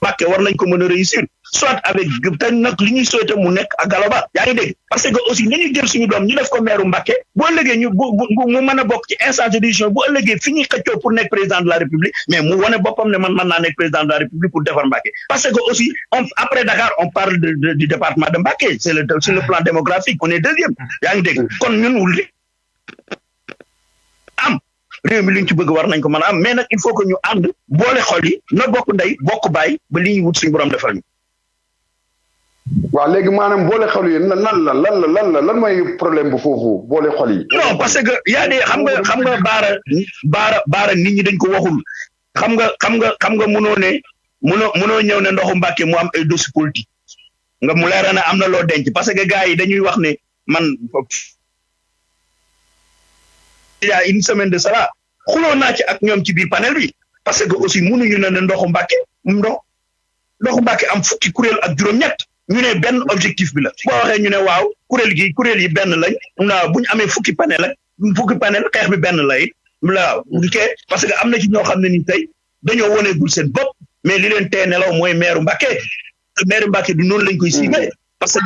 Mbacké war nañ ko mën a réussir soit avec te nag li ñuy souhaité mu nekk ak Gallo Ba yaa ngi dégg parce que aussi nañu jël suñu doom ñu def ko maire Mbacké bu ëllëgee ñu mu mën a bokk ci instance de décision bu ëllëgee fi ñuy xëccoo pour nekk président de la République mais mu wane boppam ne man mën naa nekk président de la République pour defar Mbacké parce que aussi après Dakar on parle du département de Mbacké c'est sur le plan démographique on est deuxième yaa ngi dégg kon ñun am réew mi li ñu ci bëgg war nañ ko mën a am mais nag il faut que ñu ànd boole xol yi na bokk ndey bokk baay ba li ñu wut suñu borom defal ñu. waaw léegi maanaam boole xol yi lan mooy problème bu foofu boole xol yi. non parce que y a des xam nga baara nit ñi dañ ko waxul xam nga mënoo ñëw ne ndoxu Mbacké mu am ay dossier politique nga mu leer na am na loo denc parce que gars yi dañuy wax ne man. il y a une semaine de cela xuloo naa ci ak ñoom ci biir panel bi parce que aussi mënuñu ne ndoxu Mbacké am fukki kuréel ak juróom-ñett ñu ne benn objectif bi la boo waxee ñu ne waaw kuréel yi benn lañ bu ñu amee fukki panel xeex bi benn la it waaw parce que am na ci ñoo xam ne ni tey dañoo woneegul seen bopp mais li leen tee nelaw mooy maire Mbacké du noonu lañ koy siibee parce que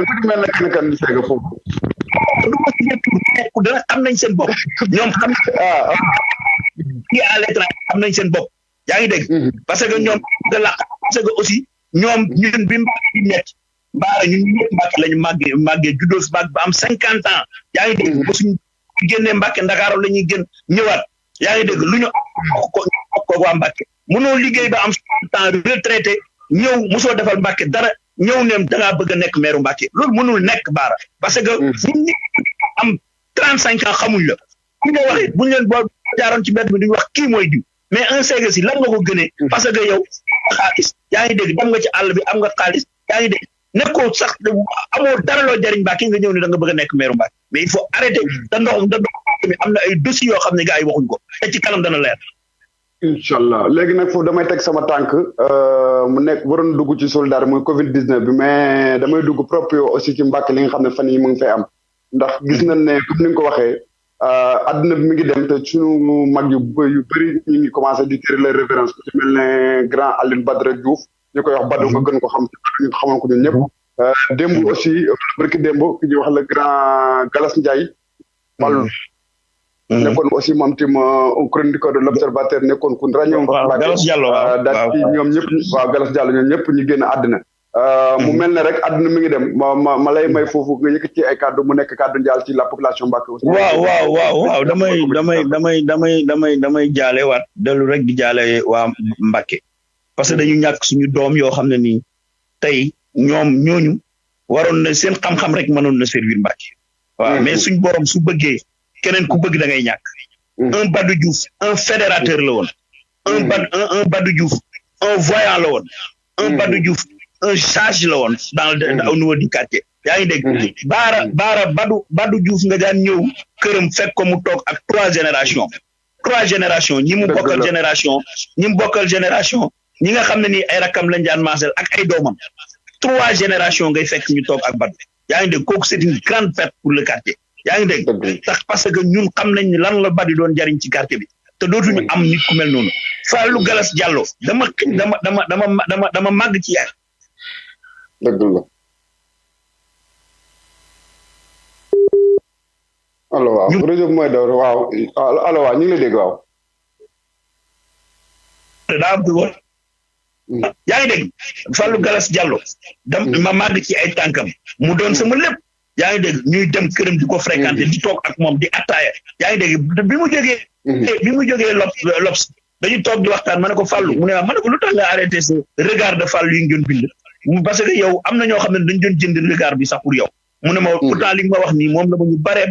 ku ci mel ne kan seega foofu dana am nañ seen bopp ñoom xam kii à l'étranger am nañ seen bopp yaa ngi dégg parce que ñoom de la parce que aussi ñoom ñun bi Mbacké di nekk baara ñun ñëpp Mbacké lañu màggee juddoo fi ba am 50 ans yaa ngi dégg ba suñu génnee Mbacké Ndakaaru la ñuy gën ñëwaat yaa ngi dégg lu ñu ko waa Mbacké mënoo liggéey ba am 60 ans retraité ñëw mosoo defal Mbacké dara ñëw neem da ngaa bëgg a nekk maire Mbacké loolu mënul nekk baara parce que ñun ñi am 35 ans xamuñ la bu ñu waxee bu ñu leen boo jaaroon ci mbedd mi duñu wax kii mooy diw mais un Séga si lan nga ko gënee parce que yow xaalis yaa ngi dégg dem nga ci àll bi am nga xaalis yaa ngi dégg nekkoo sax amoo dara loo jariñ Mbacké nga ñëw ne da nga bëgg a nekk maire Mbacké mais il faut arrêter da ndox mi am na ay dossiers yoo xam ne gars yi waxuñ ko te ci kanam dana leer. incha allah léegi nag foofu damay teg sama tànk mu nekk waroon dugg ci soldat muy Covid 19 bi mais damay dugg proprio aussi ci Mbacké li nga xam ne fan yi mu ngi fay am ndax gis nañ ne comme ni nga ko waxee adduna bi mi ngi dem te suñu mag yu bëri ñu ngi commencé di tirer les références ku ci mel ne grand Alioune Badara Diouf ñu koy wax Badou nga gën ko xam ci ñu xamoon ko ñun ñëpp démb aussi barki démb ki ñuy wax le grand Galas Ndiaye Fall nekkoon aussi moom tim un chroniqueur de l'Observateur nekkoon ku ràññewoon ko Galas Diallo daal ci ñoom ñëpp waaw Galas Diallo ñoom ñëpp ñu génn àddina mu mel ne rek àdduna mi ngi dem ma lay may foofu nga yëkkati ci ay kàddu mu nekk kàddu njaal ci la population Mbacké aussi waaw damay jaale waat dellu rek di jaale waa Mbacké parce que dañu ñàkk suñu doom yoo xam ne nii tey ñooñu waroon na seen xam-xam rek mënoon na servir Mbacké waaw mais suñ borom su bëggee keneen ku bëgg da ngay ñàkk un Badou Diouf un fédérateur la woon un Badou Diouf un voyant la woon un Badou Diouf un sage la woon au niveau du quartier yaa ngi dégg baara Badou Diouf nga daan ñëw këram fekk ko mu toog ak trois générations ñi mu bokkal génération ñi nga xam ne nii ay rakkam lañ daan maasel ak ay doomam 3 générations ngay fekk ñu toog ak Badou yaa ngi dégg kooku c'est une grande perte pour le quartier yaa ngi dégg tax parce que ñun xam nañ ni lan la Badou doon jariñ ci quartier bi te dootuñu am nit ku mel noonu Fallou Galas Diallo dama màgg ci yaay. dëgg la allo waaw réseau bi mooy daw waaw allo waaw ñu ngi lay dégg waaw. daa am woon yaa ngi dégg Fallou Galas Diallo ma màgg ci ay tànkam mu doon sama lépp. yaa ngi dégg ñuy dem këram di ko fréquenter di toog ak moom di attaaya yaa ngi dégg bi mu jógee L'Obs dañu toog di waxtaan ma ne ko Fallou mu ne ma ne ko lu tax nga arrêté ce regard de Fallou yi ngeen bind parce que yow am na ñoo xam ne dañ doon jënd regard bi sax pour yow mu ne ma pourtant li nga ma wax nii moom la ma ñu bare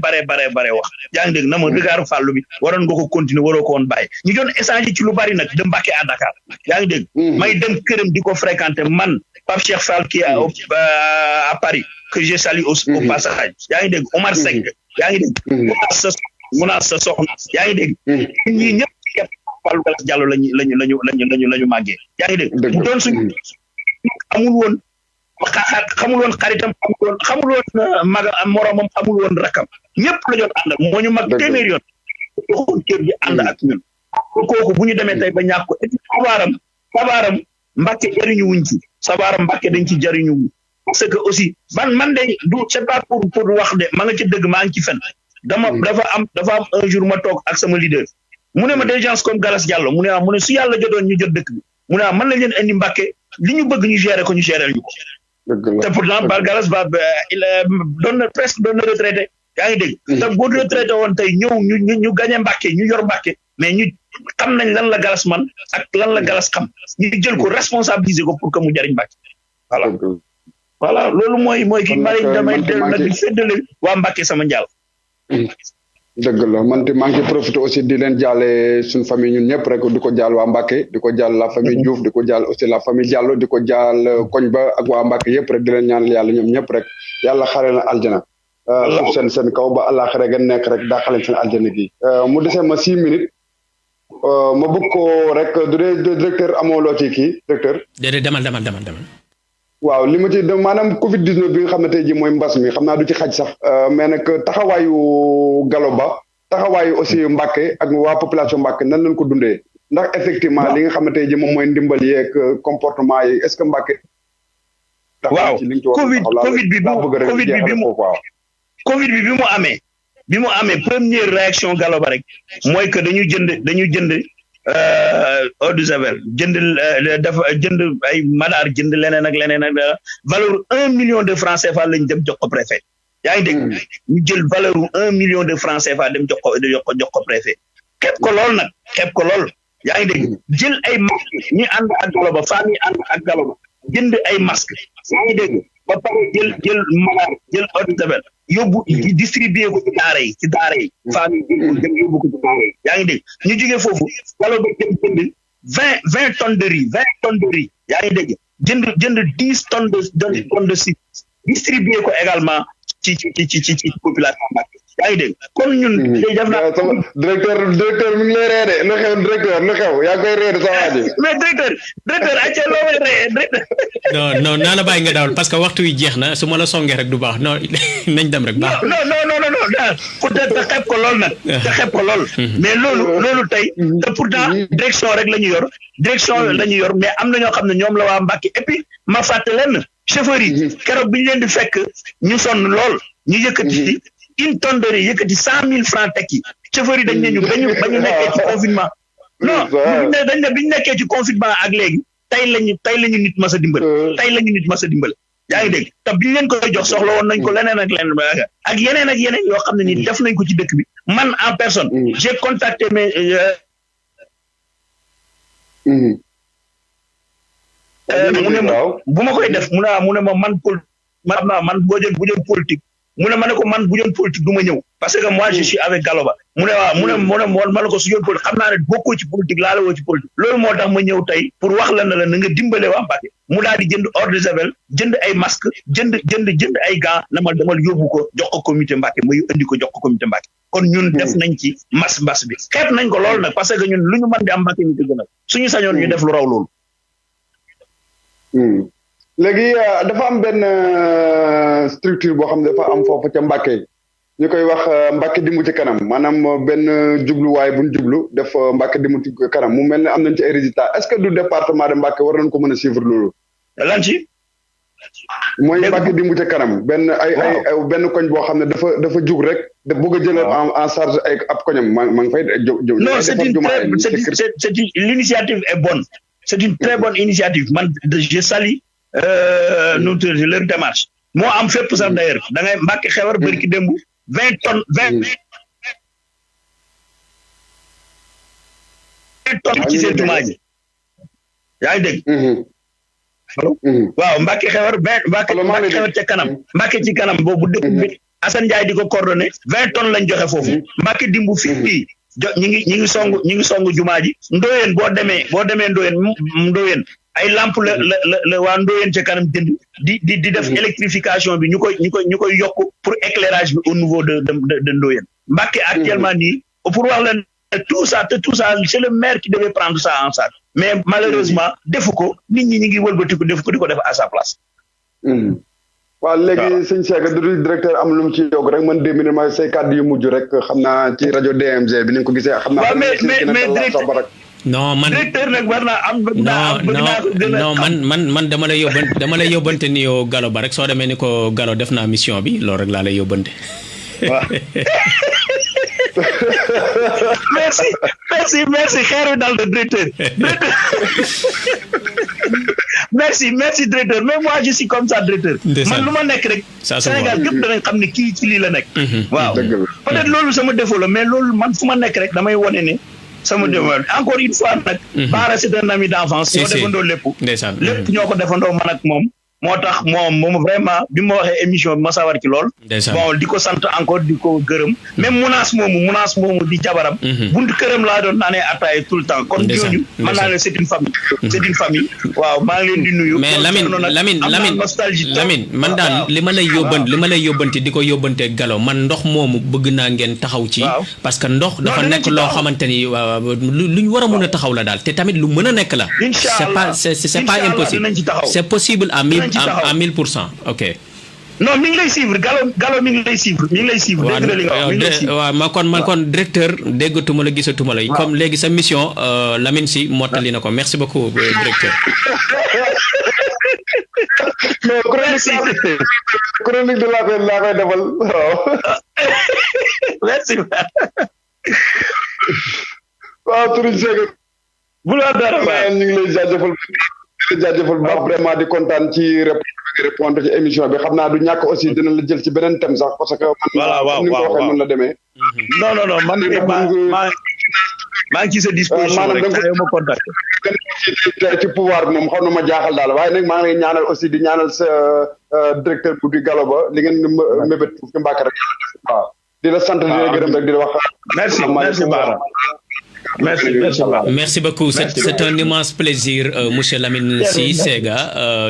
wax yaa ngi dégg na ma regard Fallou bi waroon nga ko continuer waroo ko woon bàyyi ñu doon échanger ci lu bari nag de Mbacké à Dakar yaa ngi dégg may dem këram di ko fréquenter man Pape Cheikh Fall qui est à Paris que je salue au passage yaa ngi dégg Omar Seck yaa ngi dégg Mounas sa soxna yaa ngi dégg ñii ñëpp Fallou Galas Diallo lañu màggee yaa ngi dégg mu doon suñu xamul woon xaritam xamul woon maga moromam xamul woon rakam ñëpp la doon ànd moo ñu mag téeméer yoon waxoon kër gi ànd ak ñun kooku bu ñu demee tey ba ñàkk ko et puis sabaaram Mbàkke jariñu wuñ ci sabaaram Mbàkke dañ ci jariñu wuñ parce que aussi man de du c'est pas pour wax de ma nga ci dëgg maa ngi ci fen dafa am un jour ma toog ak sama leader mu ne ma des gens comme Galas Diallo mu ne su yàlla jotoon ñu jot dëkk bi mu ne mën nañ leen indi Mbàkke li ñu bëgg ñu gérer ko ñu gérer ñu ko te pourtant ba Galas ba il doon na presque doon na retraité yaa ngi dégg te boo retraité woon tey ñëw ñu gañe Mbàkke ñu yor Mbàkke mais ñu xam nañ lan la Galas man ak lan la Galas xam ñu jël ko responsabiliser ko pour que mu jariñ Mbàkke voilà loolu mooy kii mari damay dellu nag di féddale waa Mbàkke sama njaal dëgg la man te maa ngi profité aussi di leen jaale suñu famille ñun ñëpp rek di ko jaal waa Mbàkke di ko jaal la famille Diouf di ko jaal aussi la famille Diallo di ko jaal koñ ba ak waa Mbàkke yëpp rek di leen ñaanal yàlla ñoom ñëpp rek yàlla xare na aljana suuf seen kaw ba àllaaxira ngeen nekk rek daa xale seen aljana gi mu desee ma 6 minutes ma bëgg ko rek du dee directeur amoo loo ci kii directeur déedéet demal waaw li ma ci maanaam Covid 19 bi nga xam ne tey jii mooy mbas mi xam naa du ci xaj sax mais nag taxawaayu Gallo Ba taxawaayu aussi Mbàkke ak waa population Mbàkke nan lañ ko dundee ndax effectivement li nga xam ne tey jii moom mooy ndimbal yeeg comportement yi est-ce que Mbàkke. waaw Covid bi bi mu amee première réaction Gallo Ba rek mooy que dañu jënd eau de javel jënd ay madaar jënd leneen ak valeur 1 million de francs CFA lañ dem jox ko préfet yaa ngi dégg ñu jël valeur 1 million de francs CFA dem jox ko préfet xeeb ko lool yaa ngi dégg jël ay masque ñi ànd ak Gallo Ba famille ànd ak Gallo Ba jënd ay masque yaa ngi dégg ba pare jël madaar jël eau de javel yóbbu distribuer ko ci daara yi famille dem yóbbu ko ci daara yi yaa ngi dégg ñu jógee foofu Gallo Ba jënd 20 tonnes de riz yaa ngi dégg jënd 10 tonnes de sucre distribuer ko également ci population Mbàkke yaa ngi dégg kon ñun day def naa directeur mi ngi lay reede lu xew directeur lu xew yaa koy reede sa waa ji mais directeur acca loo may ree directeur non naa la bàyyi nga dawal parce que waxtu wi jeex na su ma la songee rek du baax non nañ dem rek baax non peut-être te xeeb ko lool nag mais loolu tey te pourtant direction rek la ñu yor mais am na ñoo xam ne ñoom la waa Mbàkke et puis ma fàtte leen chauffeur yi keroog bi ñu leen di fekk ñu sonn lool ñu yëkkati une tonne de riz yëkkati 100,000 francs tekki chauffeur yi dañ ne ñu ba ñu nekkee ci confinement non dañ ne bi ñu nekkee ci confinement ak léegi tey lañu nit mas a dimbal yaa ngi dégg te bi ñu leen koy jox soxla woon nañ ko leneen ak yeneen yoo xam ne ni def nañ ko ci dëkk bi man en personne j'ai contacté mes mu ne ma bu ma koy def mu ne ma man boo jël politique mu ne ma ne ko man bu doon politique du ma ñëw parce que moi je suis avec Gallo Ba mu ne waaw mu ne ma ne ko su doon politique xam naa ne bokkoo ci politique laa la woo ci politique loolu moo tax ma ñëw tey pour wax la ne la na nga dimbale waa Mbàkke mu daal di jënd eau de javel jënd ay masque jënd ay gants na ma demal yóbbu ko jox ko comité Mbàkke ma indi ko jox ko comité Mbàkke kon ñun def nañ ci mbas bi xeeb nañ ko lool nag parce que ñun lu ñu mën di am Mbàkke ñu dëgg nag suñu sañoon ñu def lu raw loolu léegi dafa am benn structure boo xam ne dafa am foofu ca Mbàkke ñu koy wax Mbàkke Dimbu ci kanam maanaam benn jubluwaay bu ñu jublu def Mbàkke Dimbu ci kanam mu mel ne am nañ ci ay résultats est-ce que du département de Mbàkke war nañ ko mën a suivre loolu. lan ci. mooy Mbàkke Dimbu ci kanam benn benn koñ boo xam ne dafa jug rek da bëgg a jëlee en charge ay ab koñam maa ngi fay. non l'initiative est bonne c'est une très bonne initiative man je salue leur démarche moo am fépp sax d'ailleurs da ngay Mbàkke Xewar bëri ki démb 20 tonnes ci seen jumaa ji yaa ngi dégg waaw Mbàkke Xewar Mbàkke Xewar ca kanam Mbàkke ci kanam boobu dëkk bi Assane Ndiaye di ko coordonné 20 tonnes lañ joxe foofu Mbàkke dimbu fii ñi ngi song jumaa ji Ndoyeen boo demee Ndoyeen ay lampe la waa Ndoyeen ca kanam jënd di def électrification bi ñu koy yokk pour éclairage bi au niveau de Ndoyeen Mbàkke actuellement nii pour wax leen tout ça c'est le maire qui devait prendre ça en charge mais malheureusement defu ko nit ñi ngi wëlbatiku defu ko di ko def à sa place waaw léegi sëñ Cheikh du directeur am lu mu ci yokk rek man 2 minutes ma say kàddu yu mujj rek xam naa ci rajo DMG bi ni nga ko gisee xam naa. mais directeur non man directeur nag war naa am. non man dama lay yóbbante ni yow Gallo Ba rek soo demee ni ko Gallo def naa mission bi loolu rek laa lay yóbbante. waaw. merci xeeru dal de directeur. merci directeur mais moi je suis comme ça directeur. man lu ma nekk rek. Sénégal gépp danañ xam ne kii ci lii la nekk. waaw peut-être loolu sama défaut la mais loolu man fu ma nekk rek damay wane ne. sama développement encore une fois nag. Bara c'est un ami d'enfance. ñoo defandoo lépp. lépp ñoo ko defandoo man ak moom. moo tax moom vraiment bi ma waxee émission bi ma sawar ci lool. bon di ko sant encore di ko gërëm. même munaas moomu di jabaram. buntu këram laa doon naanee ataaya tout le temps. kon ñooñu mën naa ne c'est une famille. c'est une famille. waaw maa ngi leen di nuyu. mais Lamine man daal li ma lay yóbbante di ko yóbbante Gallo man ndox moomu bëgg naa ngeen taxaw ci. parce que ndox dafa nekk loo xamante ni lu ñu war a mën a taxaw la daal te tamit lu mën a nekk la. c'est pas impossible c'est possible à 1000%. ok. non mi ngi lay suivre Gallo mi ngi lay suivre. dégg na li nga wax mi ngi lay suivre. waaw man kon directeur déggatuma la gisatuma la. comme léegi sa mission Lamine Sy mottali na ko merci beaucoup directeur. non chronique de laa koy defal waaw. merci. waaw Serigne Seck. bu la dara ñu ngi lay jaajëfal baax vraiment di kontaan ci répondre ci émission bi xam naa du ñàkk aussi dina la jël ci beneen thème sax parce que. waaw ni nga ko waxee noonu la demee. non man maa ngi ci sa disposition rek saa ma contacté. ci pouvoir bi moom xam na ma jaaxal daal waaye nag maa ngi lay ñaanal aussi di ñaanal sa directeur bu di Gallo Ba li ngeen mébét ci Mbàkke rek waaw di la sant di la gërëm rek di la wax. merci Bara. Merci beaucoup. C'est un immense plaisir, monsieur Lamine Sy Sega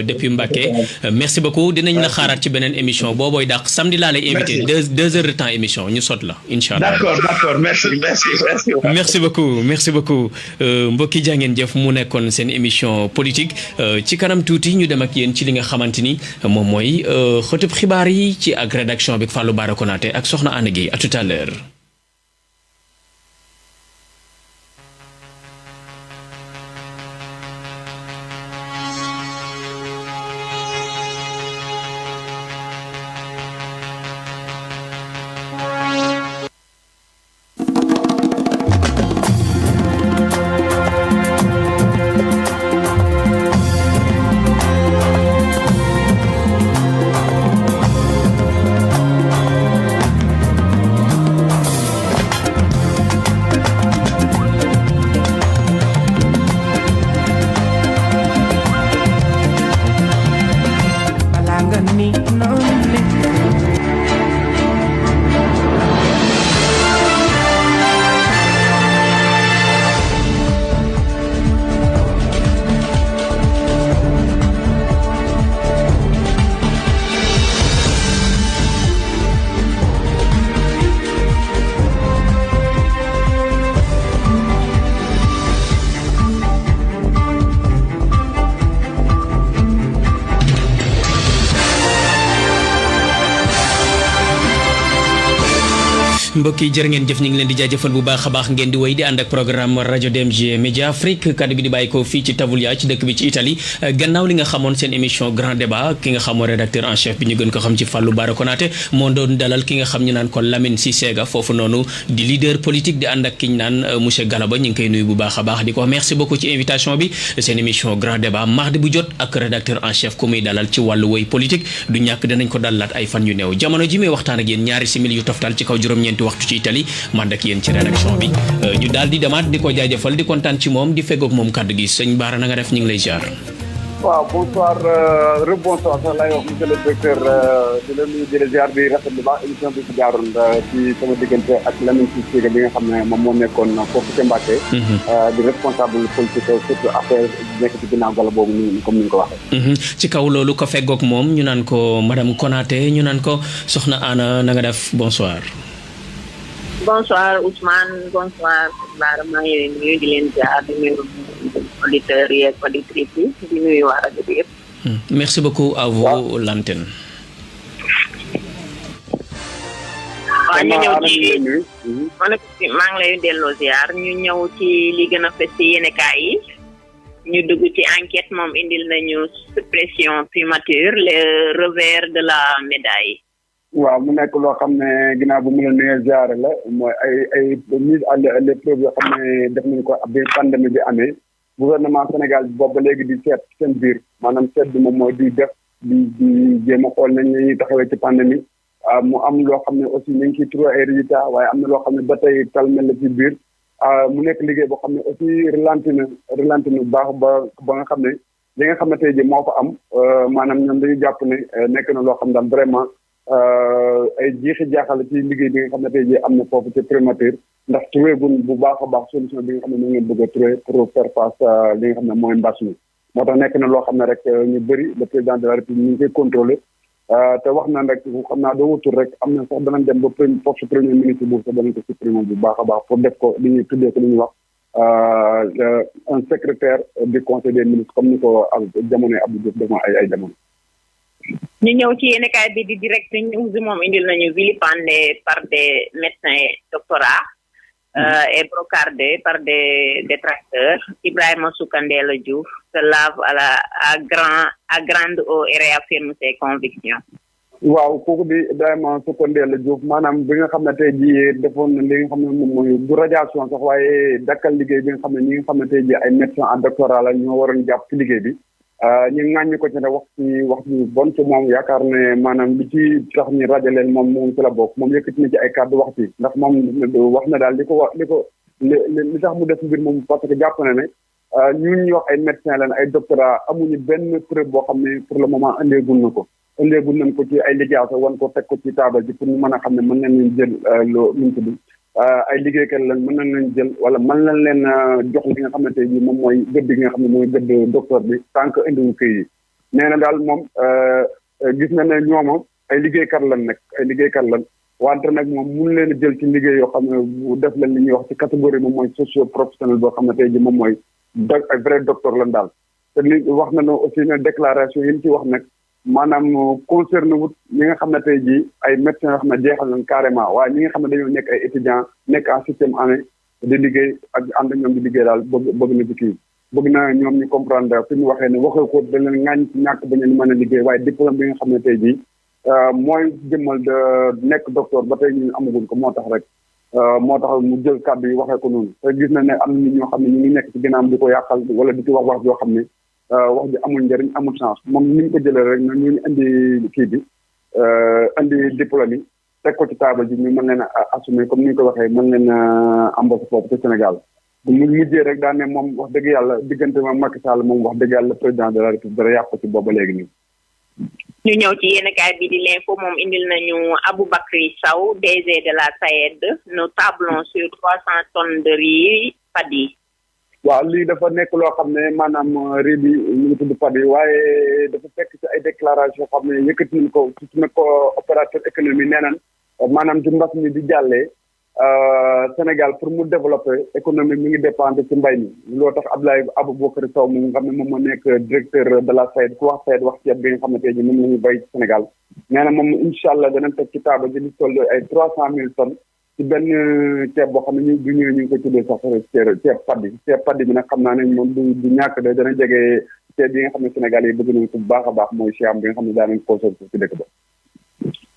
depuis Mbacké. Merci beaucoup. Dinañ la xaaraat ci beneen émission boobooy dàq samedi laa lay invité 2 heures de temps émission ñu sot la incha allah. d'accord merci beaucoup mbokki jaa ngeen jëf mu nekkoon seen émission politique ci kanam tuuti ñu dem ak yéen ci li nga xamante ni moom mooy xëtub xibaar yi ci ak rédaction bi Fallou Bara Konaté ak Soxna Anna Gueye à tout à l'heure. mbokk yi jërë ngeen jëf ñu ngi leen di jaajëfal bu baax a baax ngeen di wéy di ànd ak programme rajo DMG Média Afrique kaddu gi di bàyyi ko fii ci Tavoulia ci dëkk bi ci Italie gannaaw li nga xamoon seen émission grand débat ki nga xamoon rédacteur en chef bi ñu gën ko xam ci Fallou Bara Konaté moo doon dalal ki nga xam ñu naan ko Lamine Sy Sega foofu noonu di leader politique di ànd ak ki ñu naan monsieur Gallo Ba ñu ngi koy nuyu bu baax a baax di ko merci beaucoup ci invitation bi seen émission grand débat mardi bu jot ak rédacteur en chef ku muy dalal ci wàllu woy politique du ñàkk danañ ko dalaat ay fan yu néew jamono ji may waxtaan ak yéen ñaari simili yu toftal ci kaw juróom-ñeenti waxtu ci Italie man ak yéen ci rédaction bi ñu daal di demaat di ko jaajëfal di kontaan ci moom di feggoog moom kàddu gi sëñ Bara na nga def ñu ngi lay ziar. waaw bonsoir rebonsoir sax laay wax monsieur le directeur di la nuyu di la ziar bi rafet lu baax émission bi fi jaaroon ci sama diggante ak Lamine Sy Sega bi nga xam ne moom moo nekkoon foofu ca Mbacké di responsable politique surtout affaire nekk ci ginnaaw Gallo boobu ni comme ni nga ko waxee. ci kaw loolu ko feggoog moom ñu naan ko madame Konaté ñu naan ko soxna Anna na nga def bonsoir. Bonsoir Ousmane, bonsoir Bara maa ngi leen nuyu di leen ziar di nuyu auditeurs yi ak auditrices yi di nuyu waa rajo bi yëpp. Merci beaucoup à vous l'antenne. waaw ñu ñëw ci maa ngi lay delloo ziar ñu ñëw ci li gën a fës ci yéenekaay yi ñu dugg ci enquête moom indil nañu suppression primature le revers de la médaille. waaw mu nekk loo xam ne ginnaaw bu mu la nuyee ziar la mooy ay mise à l'épreuve yoo xam ne def nañu ko bi pandémie bi amee gouvernement Sénégal boobu ba léegi di seet seen biir maanaam seet bi moom mooy di def di jéem a xool nañ ñuy taxawee ci pandémie mu am loo xam ne aussi ñu ngi ciy trouvé ay résultats waaye am na loo xam ne ba tey tal mel la ci biir mu nekk liggéey boo xam ne aussi ralenti na bu baax ba nga xam ne li nga xam ne tey jii moo fa am maanaam ñoom dañu jàpp ne nekk na loo xam ne daal vraiment ay jiixi jaaxal ci liggéey bi nga xam ne tey jii am na foofu ci primature ndax trouvé gun bu baax a baax solution bi nga xam ne ñu ngi bëgg a trouvé pour faire face li nga xam ne mooy mbas mi moo tax nekk na loo xam ne rek ñu bëri le président de la république ñu ngi koy contrôlé te wax na rek xam naa doo wutul rek am na sax danañ dem ba poste premier ministre boobu sax danañ ko supprimer bu baax a baax pour def ko li ñuy tuddee ko li ñuy wax un secrétaire du conseil des ministres comme ni ko jamonoy Abdou Diouf defoon ay jamono. ñu ñëw ci yéenekaay bi di direct news moom indil nañu vilipendé par des médecins doctorats et brocardé par des détracteurs. Ibrahima Soukandela Diouf se lave à grande eau et réaffirme ses convictions. waaw kooku di Ibrahima Soukandela Diouf maanaam bi nga xam ne tey jii defoon na li nga xam ne moom mooy du radiation sax waaye dakkal liggéey bi nga xam ne ñi nga xam ne tey jii ay médecins en doctorat la ñoo waroon jàpp ci liggéey bi ñu ŋàññi ko ci ne wax ci bon ci moom yaakaar ne maanaam li ci tax ñu rajo leen moom ci la bokk moom yëkkati na ci ay kàddu wax ci ndax moom wax na daal li tax mu def mbir moom parce que jàpp na ne ñun ñu wax ay médecins lañ ay doctorat amuñu benn preuve boo xam ne pour le moment andeegul nañ ko ci ay lijaasa wan ko teg ko ci taabal ji pour ñu mën a xam ne mën nañ leen jël loo luñ tudd ay liggéeykat lañ mën nañ leen jël wala mën nañ leen jox li nga xam ne tey jii moom mooy gëdd gi nga xam ne mooy gëdd docteur bi tant que indiwu këy yi nee na daal moom gis na ne ñooma ay liggéeykat lañ wante nag moom mun leen a jël ci liggéey yoo xam ne bu def leen li ñuy wax ci catégorie moom mooy socio professionnel boo xam ne tey jii moom mooy ay vrai docteur lañ daal te li wax na ne aussi ne déclaration yi ñu ci wax nag maanaam concerné wut ñi nga xam ne tey jii ay médecins yoo xam ne jeexal nañ carrément waaye ñi nga xam ne dañoo nekk ay étudiants nekk en système année di liggéey ak ànd ñoom di liggéey daal bëgg na ci kii bëgg na ñoom ñu comprendre fi ñu waxee ne waxee ko da leen ŋàññ ci ñàkk ba ñu mën a liggéey waaye diplôme bi nga xam ne tey jii mooy jëmmal de nekk docteur ba tey ñu amaguñ ko moo tax mu jël kàddu yi waxee ko noonu te gis na ne am na nit ñoo xam ne ñu ngi nekk ci ginnaaw di ko yàqal wala di ci wax yoo xam ne wax ji amul njëriñ amul chance moom ni ñu ko jëlee rek na ñu indi kii bi indi diplôme yi teg ko ci taabal ji ñu mën leen a assumer comme ni ñu ko waxee mën leen a embaucher foofu ci Sénégal bu mu mujjee rek daan ne moom wax dëgg yàlla diggante ma Macky Sall moom wax dëgg yàlla président de la République dara yàq ko ci booba léegi nii. ñu ñëw ci yéenekaay bi di l'info moom indil nañu Aboubacry Sow DG de la SAED nous tablons sur 300 tonnes de riz paddy. waaw lii dafa nekk loo xam ne maanaam riz bi ñu ngi tudd paddy waaye dafa fekk ci ay déclaration xam ne yëkkati nañ ko ci ne ko opérateur économique nee nañ maanaam ci mbas mi di jàllee Sénégal pour mu développer économie mi ngi dépendre ci mbay mi loo tax Aboubacry Sow mu nga xam ne moom moo nekk directeur de la SAED ku wax SAED wax ceeb bi nga xam ne tey jii moom la ñu bay Sénégal nee na moom incha allah danañ teg ci taaba ji di toll ay 300,000 tonnes ci benn ceeb boo xam ne ñu ngi ko tuddee sax ceeb paddy bi nag xam naa ne moom du ñàkk de dana jege ceeb yi nga xam ne Sénégal yi bëgg nañ ko bu baax a baax mooy Chiam bi nga xam ne daa nañ consommé ci dëkk ba.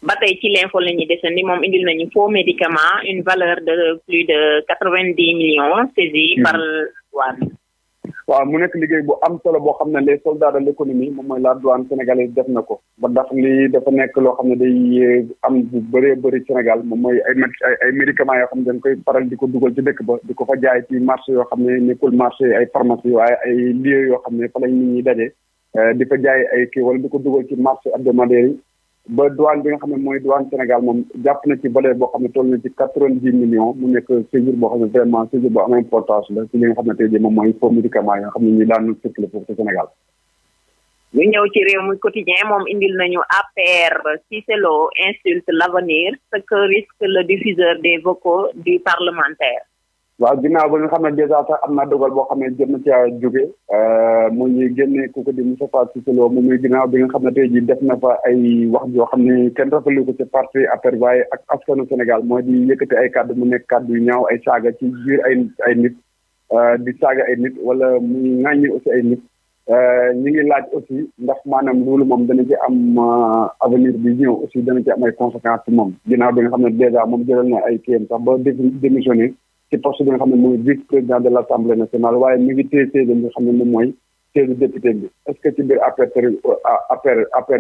ba tey ci l'info la ñuy desandi moom indil nañu faux médicament une valeur de plus de 90 millions saisis par douane. waaw mu nekk liggéey bu am solo boo xam ne les soldats de l'économie moom mooy la douane sénégalaise def na ko ba ndax lii dafa nekk loo xam ne day am bu bëree bëri Sénégal moom mooy ay médicaments yoo xam ne dañ koy faral di ko dugal ci dëkk ba di ko fa jaay ci marché yoo xam ne nekkul marché ay pharmacie waaye ay lieux yoo xam ne fa lañ nit ñi daje di fa jaay ay kii wala di ko dugal ci marché hebdomadaire yi ba douane bi nga xam ne mooy douane Sénégal moom jàpp na ci volet boo xam ne toll na ci 90 millions mu nekk séjour boo xam ne vraiment séjour bu am importance la ci li nga xam ne tey jii moom mooy faux médicament yoo xam ne ñu daan circulé foofu ci Sénégal. ñu ñëw ci réew mi quotidien moom indil nañu APR Cissé Lo insulte l'avenir ce que risque le diffuseur des vocaux du parlementaire. waaw ginnaaw ba nga xam ne dèjà sax am na dogal boo xam ne jot na caa jóge mu ñuy génne ku ko di Moustapha Cissé Lo mu muy ginnaaw bi nga xam ne tey jii def na fa ay wax joo xam ne kenn rafetlu ko ci parti APR waaye ak askanu Sénégal mooy di yëkkati ay kàddu mu nekk kàddu yu ñaaw ay saaga ci biir ay nit di saaga ay nit wala muy ŋàññi aussi ay nit ñi ngi laaj aussi ndax maanaam loolu moom dana ci am avenir bi ñëw aussi dana ci am ay conséquences ci moom ginnaaw bi nga xam ne dèjà moom jëlal na ay kiyam sax ba démissionné ci poste bi nga xam ne mooy vice président de l' assemblée nationale waaye mi ngi téye siège bi nga xam ne moom mooy siège député bi est ce que ci biir APR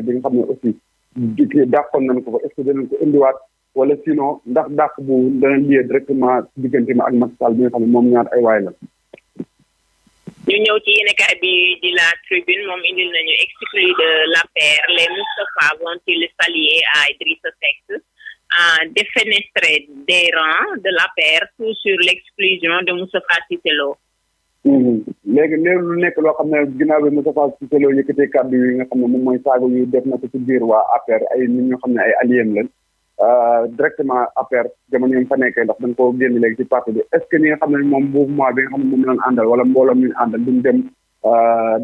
bi nga xam ne aussi dàqoon nañ ko fa est ce que danañ ko indiwaat wala sinon ndax dàq bu dana lié directement diggante ma ak Macky Sall bi nga xam ne moom ñaar ay waay la. ñu ñëw ci yéenekaay bi di la Tribune moom indil nañu exclu de l'APR les Moustapha vont-ils s'allier à Idrissa Seck défenestré des rangs de l'APR tout sur l'exclusion de Moustapha Cissé Lo. léegi lu nekk loo xam ne ginnaaw bi Moustapha Cissé Lo yëkkatee kàddu yi nga xam ne moom mooy saaga yu def na ko ci biir waa APR ay nit ñoo xam ne ay alliés lañ directement APR jamono yi fa nekkee ndax dañ koo génn léegi ci parti bi est ce que ñi nga xam ne moom mouvement bi nga xam ne moom lañ àndal wala mbooloo mi àndal duñ dem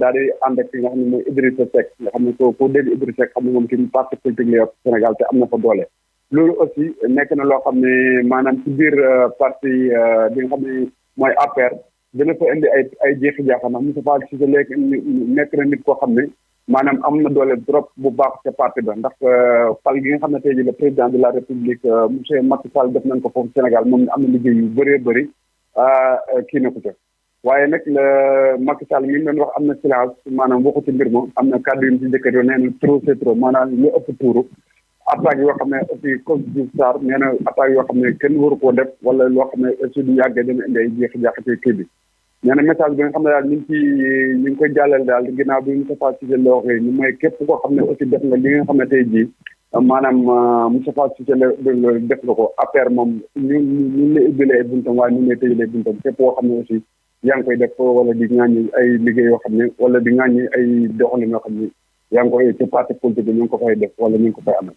daal di ànd ak ki nga xam ne mooy Idrissa Seck nga xam ne ko dégg Idrissa Seck xam ne moom ci parti politique la yor Sénégal te am na fa doole. loolu aussi nekk na loo xam ne maanaam ci biir parti bi nga xam ne mooy APR dina fa indi ay jeexi jaaxa ndax Moustapha Cissé Lo nekk na nit koo xam ne maanaam am na doole trop bu baax ca parti ba ndax fal gi nga xam ne tey jii le président de la république monsieur Macky Sall def nañ ko foofu Sénégal moom am na liggéey yu bëree bëri kii na ko ca waaye nag la Macky Sall mi ngi doon wax am na silence maanaam waxu ci mbir ma am na kàddu yu mu ci njëkkat yoo nee na trop c'est trop maanaam lu ëpp tuuru attaques yoo xam ne aussi comme Diouf Sarr nee na attaques yoo xam ne kenn waru koo def wala loo xam ne aussi du yàggee dana indi ay jeexi-jaax ci kii bi nee na message bi nga xam ne daal ñu ngi koy jàllale daal ginnaaw bi Moustapha Cissé Lo waxee ñu mooy képp koo xam ne aussi def nga li nga xam ne tey jii maanaam Moustapha Cissé Lo def nga ko APR moom ñu lay ubbilee ay buntam waaye ñu lay tëjalee buntam képp koo xam ne aussi yaa ngi koy def wala di ŋàññi ay liggéey yoo xam ne wala di ŋàññi ay doxalin yoo xam ne yaa ngi koy ci parti politique bi ñu ngi ko fay def wala ñu ngi ko fay amal.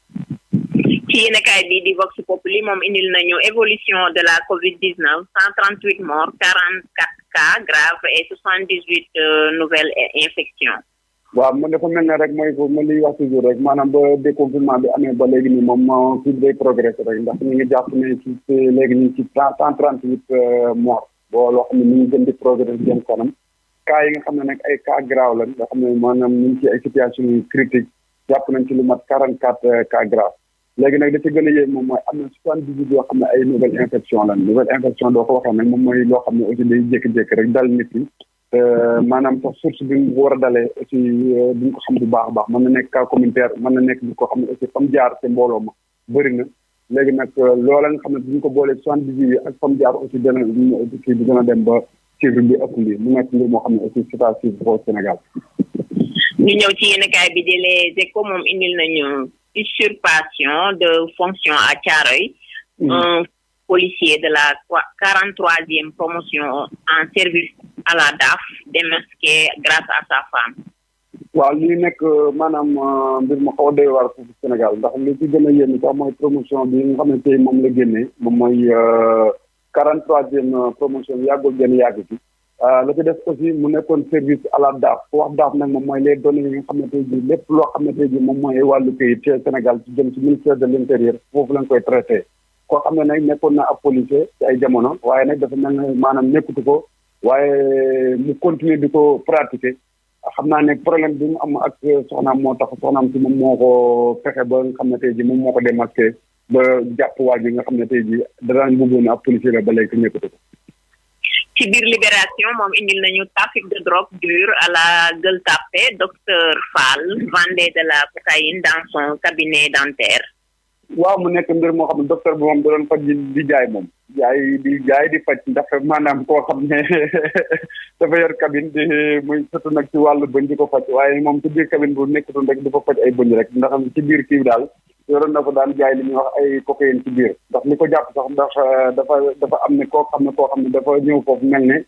ci yéenekaay bi di Vox Populi moom indil nañu évolution de la Covid-19 138 morts 44 cas graves et 78 nouvelles infections. waaw man dafa mel ne rek mooy ma liy wax toujours rek maanaam ba déconfinement bi amee ba léegi nii moom fii day progressé rek ndax ñu ngi jàpp ne ci léegi ñu ngi ci 138 morts boo loo xam ne ñu ngi gën di progressé jëm kanam. cas yi nga xam ne nag ay cas grave lañ nga xam ne maanaam ñu ngi ci ay situation critique jàpp nañ ci lu mat 44 cas grave léegi nag da ci gën a yéeg moom mooy am na 78 yoo xam ne ay nouvelle infection lañ nouvelle infection doo ko waxee nag moom mooy loo xam ne aussi day jékki-jékki rek dal nit yi maanaam sax source bi mu war a dalee aussi duñ ko xam bu baax a baax mën na nekk cas communautaire mën na nekk bi ko xam ne aussi fam jaar te mbooloo ma bëri na léegi nag loola nga xam ne duñ ko boolee 78 yi ak fam jaar aussi dana kii bi dana dem ba chiffre bi ëpp lii mu nekk mbir moo xam ne aussi c'est à suivre au Sénégal. ñu ñëw ci yéenekaay bi di Les Échos moom indil nañu usurpation de fonction à Thiaroye. Un policier de la 43e promotion en service à la DAF démasqué grâce à sa femme. waaw lii nekk maanaam mbir ma xaw a doy waar foofu Sénégal ndax li ci gën a yéen sax mooy promotion bi nga xam ne tey moom la génnee moom mooy 43e promotion bi yàggul gën yàgg ci la ci def aussi mu nekkoon service à la DAF wax DAF nag moom mooy les données yi nga xam ne tey jii lépp loo xam ne tey jii moom mooy wàllu këyit ci Sénégal ci jëm ci ministère de l'intérieur foofu lañ koy traité koo xam ne nag nekkoon na ab policier ci ay jamono waaye nag dafa mel ne maanaam nekkutu ko waaye mu continuer di ko pratiquer xam naa ne problème bi mu am ak soxnaam moo tax soxnaam si moom moo ko fexe ba nga xam ne tey jii moom moo ko démasqué ba jàpp waa ji nga xam ne tey jii daan bëggoon ab policier la ba léegi nekkatu ko. ci biir Libération moom indil nañu trafic de drogue dur à la Gueule Tapée docteur Fall vendait de la cocaïne dans son cabinet dentaire. waaw mu nekk mbir moo xam ne docteur bi moom da doon faj di jaay moom jaay di faj ndax maanaam koo xam ne dafa yor cabine di muy surtout nag ci wàllu bëñ di ko faj waaye moom ci biir cabine bu nekkutoon rek di ko faj ay bëñ rek ndax ci biir kii daal yoroon na ko daan jaay li ñuy wax ay cocaïne ci biir ndax li ko jàpp sax ndax dafa am ne koo xam ne dafa ñëw foofu mel ne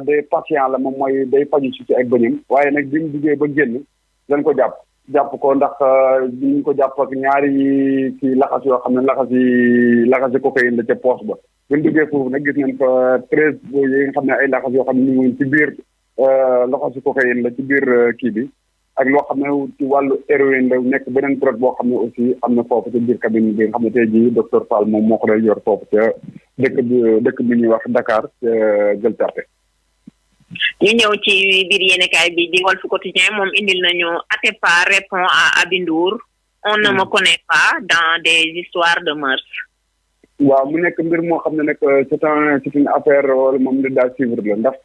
des patients la moom mooy day faju ci ay bëñam waaye nag bi mu duggee ba génn dañ ko jàpp ko ndax ñu ko jàpp ak ñaari kii laxas yoo xam ne laxasi cocaïne la ca poche ba buñ duggee foofu nag gis nañ fa 13 yi nga xam ne ay laxas yoo xam ne ñu ngi ci biir laxasu cocaïne la ci biir kii bi ak loo xam ne ci wàllu héroïne la nekk beneen drogue boo xam ne aussi am na foofu ci biir cabine bi nga xam ne tey jii docteur Fall moom moo ko doon yor foofu ca dëkk bi ñuy wax Dakar ca Gueule Tapée. ñu ñëw ci biir yéenekaay bi di Walf Quotidien moom indil nañu Atepa répond à Aby Ndour on ne me connaît pas dans des histoires de mœurs. waaw mu nekk mbir moo xam ne nag c'est une affaire wala moom la daa suivre la ndax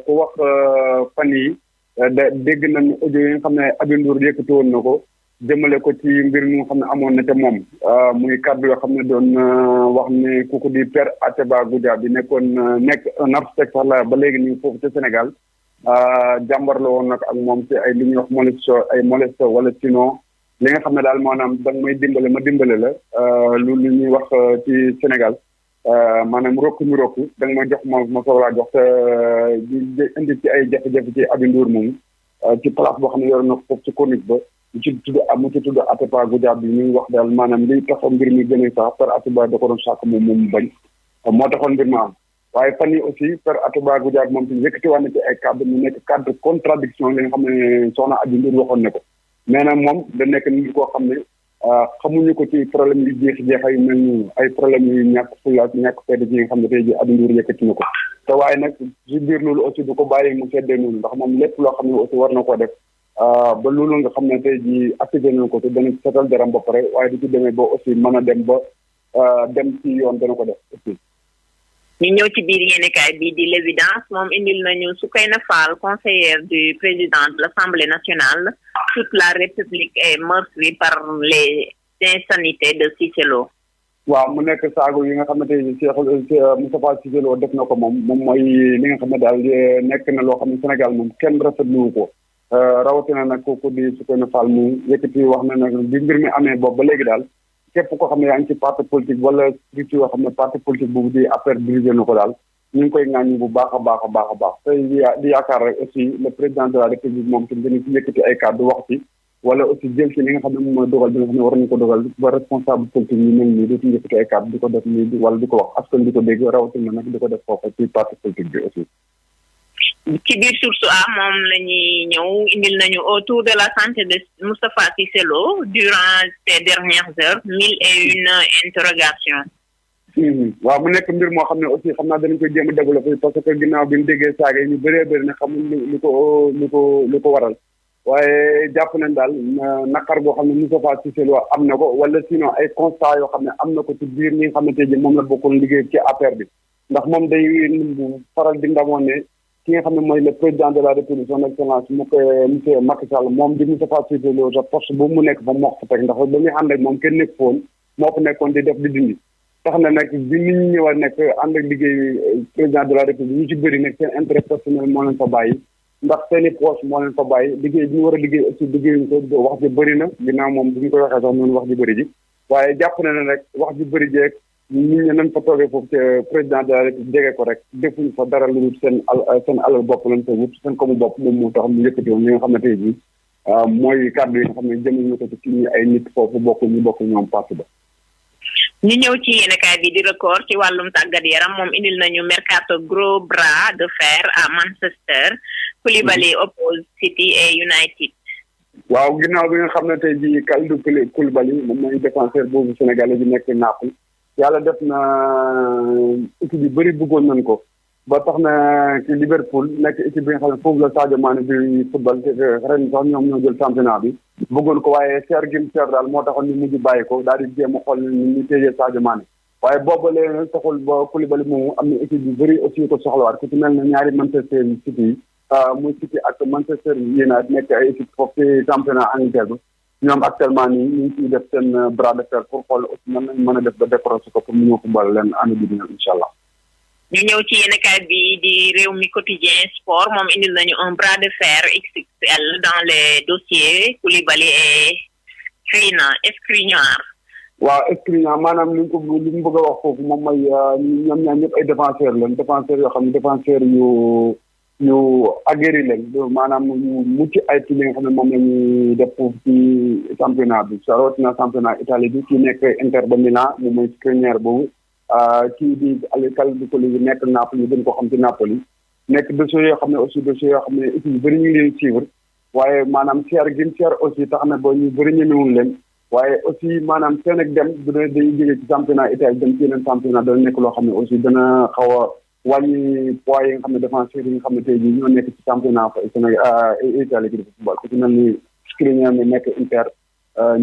ku wax fan yi dégg nañ audio yi nga xam ne Aby Ndour yëkkati woon na ko jëmale ko ci mbir mi nga xam ne amoon na ca moom muy kàddu yoo xam ne doon wax ne kooku di Père Atepa Goudiaby nekk un architecte sax la ba léegi nii foofu ca Sénégal jàmbar la woon nag ak moom ci ay li ñuy wax moleste wala sinon li nga xam ne daal maanaam da nga may dimbale ma dimbale la lu ñuy wax ci Sénégal maanaam rokk mi rokk da nga may jox ma soog laa jox te di indi ci ay jafe-jafe ci Aby Ndour moom ci place boo xam ne yor na foofu ci corniche ba mu ci tudd Atepa Goudiaby bi ñuy wax daal maanaam liy taxaw mbir mi gën a sax Père Atepa da ko doon sàkk moom bañ moo taxoon mbir ma am waaye fan yi aussi Père Atepa Goudiaby moom ci yëkkatiwaat na ci ay cadre mu nekk cadre contradiction li nga xam ne soxna Aby Ndour waxoon na ko mais nag moom da nekk nit koo xam ne xamuñu ko ci problème yu jeex-jeexa yu mel ni ay problème yu ñàkk fulla ñàkk fayda ci nga xam ne tey ji Aby Ndour yëkkati na ko te waaye nag ci biir loolu aussi du ko bàyyi mu seddee noonu ndax moom lépp loo xam ne aussi war na koo def ba loolu nga xam ne tey ji activé nañ ko te dana setal deram ba pare waaye du ci demee ba aussi mën a dem ba dem ci yoon dana ko def aussi. ñu ñëw ci biir yéenekaay bi di l'évidence moom indil nañu Soukeyna Fall conseillère du président de l'Assemblée nationale toute la République est meurtrie par les insanités de Cissé Lo. waaw mu nekk saago yi nga xam ne tey Moustapha Cissé Lo def na ko moom mooy li nga xam ne daal nekk na loo xam ne Sénégal moom kenn rafetlu ko rawatina nag kooku di Soukeyna Fall mu yëkkati wax na nag bi mbir mi amee boobu ba léegi daal képp koo xam ne yaa ngi ci parti politique wala structure yoo xam ne parti politique boobu di affaire dirigé na ko daal ñu ngi koy ŋàññi bu baax a baax tey di yaakaar rek aussi le président de la république moom tam dina ci yëkkati ay kàddu wax ci wala aussi jël ci li nga xam ne moom mooy dogal bi nga xam ne war nañu ko dogal ba responsable politique yi mel nii dootu yëkkati ay kàddu di ko def nii wala di ko wax askan di ko dégg rawatina nag di ko def foofu ci parti politique bi aussi. ci biir Source A moom la ñuy ñëw indil nañu autour de la santé de Moustapha Cissé Lo durant ces dernières heures 1001 interrogations. waaw mu nekk mbir moo xam ne aussi xam naa danañ koy jéem a développé parce que ginnaaw bi ñu déggee saaga yi ñu bëree bëri ne xamul lu ko waral waaye jàpp nañ daal naqar boo xam ne Moustapha Cissé Lo am na ko wala sinon ay constat yoo xam ne am na ko ci biir ñi nga xamante ji moom la bokkoon liggéey ci affaire bi ndax moom day faral di ndamoon ne ki nga xam ne mooy le président de la république son excellence monsieur Macky Sall moom di Moustapha Cissé Lo sa poste boobu mu nekk fa moo ko fa teg ndax ba muy ànd ak moom kenn nekk foon moo fa nekkoon di def di dindi tax na nag bi nit ñi ñëwaat nekk ànd ak liggéey président de la république ñu ci bëri nag seen intérêt personnel moo leen fa bàyyi ndax seen i poche moo leen fa bàyyi liggéey bi ñu war a liggéey aussi liggéeyuñ ko wax ji bëri na ginnaaw moom bu ñu koy waxee sax noonu wax ji bëri ji waaye jàpp na ne rek wax ji bëri jeeg nit ñi nañ fa toogee foofu ca président de la république jege ko rek defuñ fa dara lu seen alal bopp lañ fa wut seen komu bopp moom moo tax mu yëkkati woon ñi nga xam ne tey jii mooy kàddu yi nga xam ne jëmal ñu ko ci ñu ay nit foofu bokk ñoom parti ba. ñu ñëw ci yéenekaay bi di Record ci wàllum tàggat yaram moom indil nañu mercato gros bras de fer à Manchester Koulibaly oppose City et United. waaw ginnaaw bi nga xam ne tey jii Kalidou Koulibaly moom mooy défenseur boobu sénégalais bi nekk Naples yàlla def na équipe yu bëri bëggoon nañ ko ba tax na ci Liverpool nekk équipe bi nga xam ne foofu la Sadio Mané bi football ren sax ñoom ñoo jël championnat bi bëggoon ko waaye seer gim seer daal moo taxoon ñu mujj bàyyi ko daal di jéem a xool ñu téye Sadio Mané waaye booba leen taxul ba Koulibaly moomu am na équipe yu bëri aussi ko soxlawaat ku ci mel ne ñaari Manchester City yi muy City ak Manchester United nekk ay équipe foofu ci championnat Angleterre bi ñoom actuellement nii ñu ngi ciy def seen bras de fer pour xool aussi nan lañ mën a def ba décrocher ko pour mu ñëw football leen année bi dina incha allah. ñu ñëw ci yéenekaay bi di Rewmi Quotidien Sport moom indil nañu un bras de fer XXL dans les dossiers Koulibaly et Skriniar. waaw Skriniar maanaam li mu bëgg a wax foofu moom mooy ñoom ñaar ñëpp ay défenseur lañ défenseur yoo xam ne défenseur yu aguerri lañ maanaam ñu mucc ay ci li nga xam ne moom la ñuy def foofu ci championnat bi rawatina championnat Italie bi ki nekk Inter de Milan moom mooy Skriniar boobu kii di Kalidou Koulibaly nekk Napoli ñu gën ko xam ci Napoli nekk dossiers yoo xam ne aussi dossiers yoo xam ne équipe yu bëri ñu ngi leen suivre waaye maanaam cher gin cher aussi tax na ba ñu bëri ñemewul leen waaye aussi maanaam seen ak dem bu dee dañuy jógee ci championnat Italie dem ci yeneen championnat dana nekk loo xam ne aussi dana xaw a wàññi poids yi nga xam ne défenseurs yi nga xam ne tey jii ñoo nekk ci championnat Sénégal Italie de football ku ci mel ni Skriniar mi nekk Inter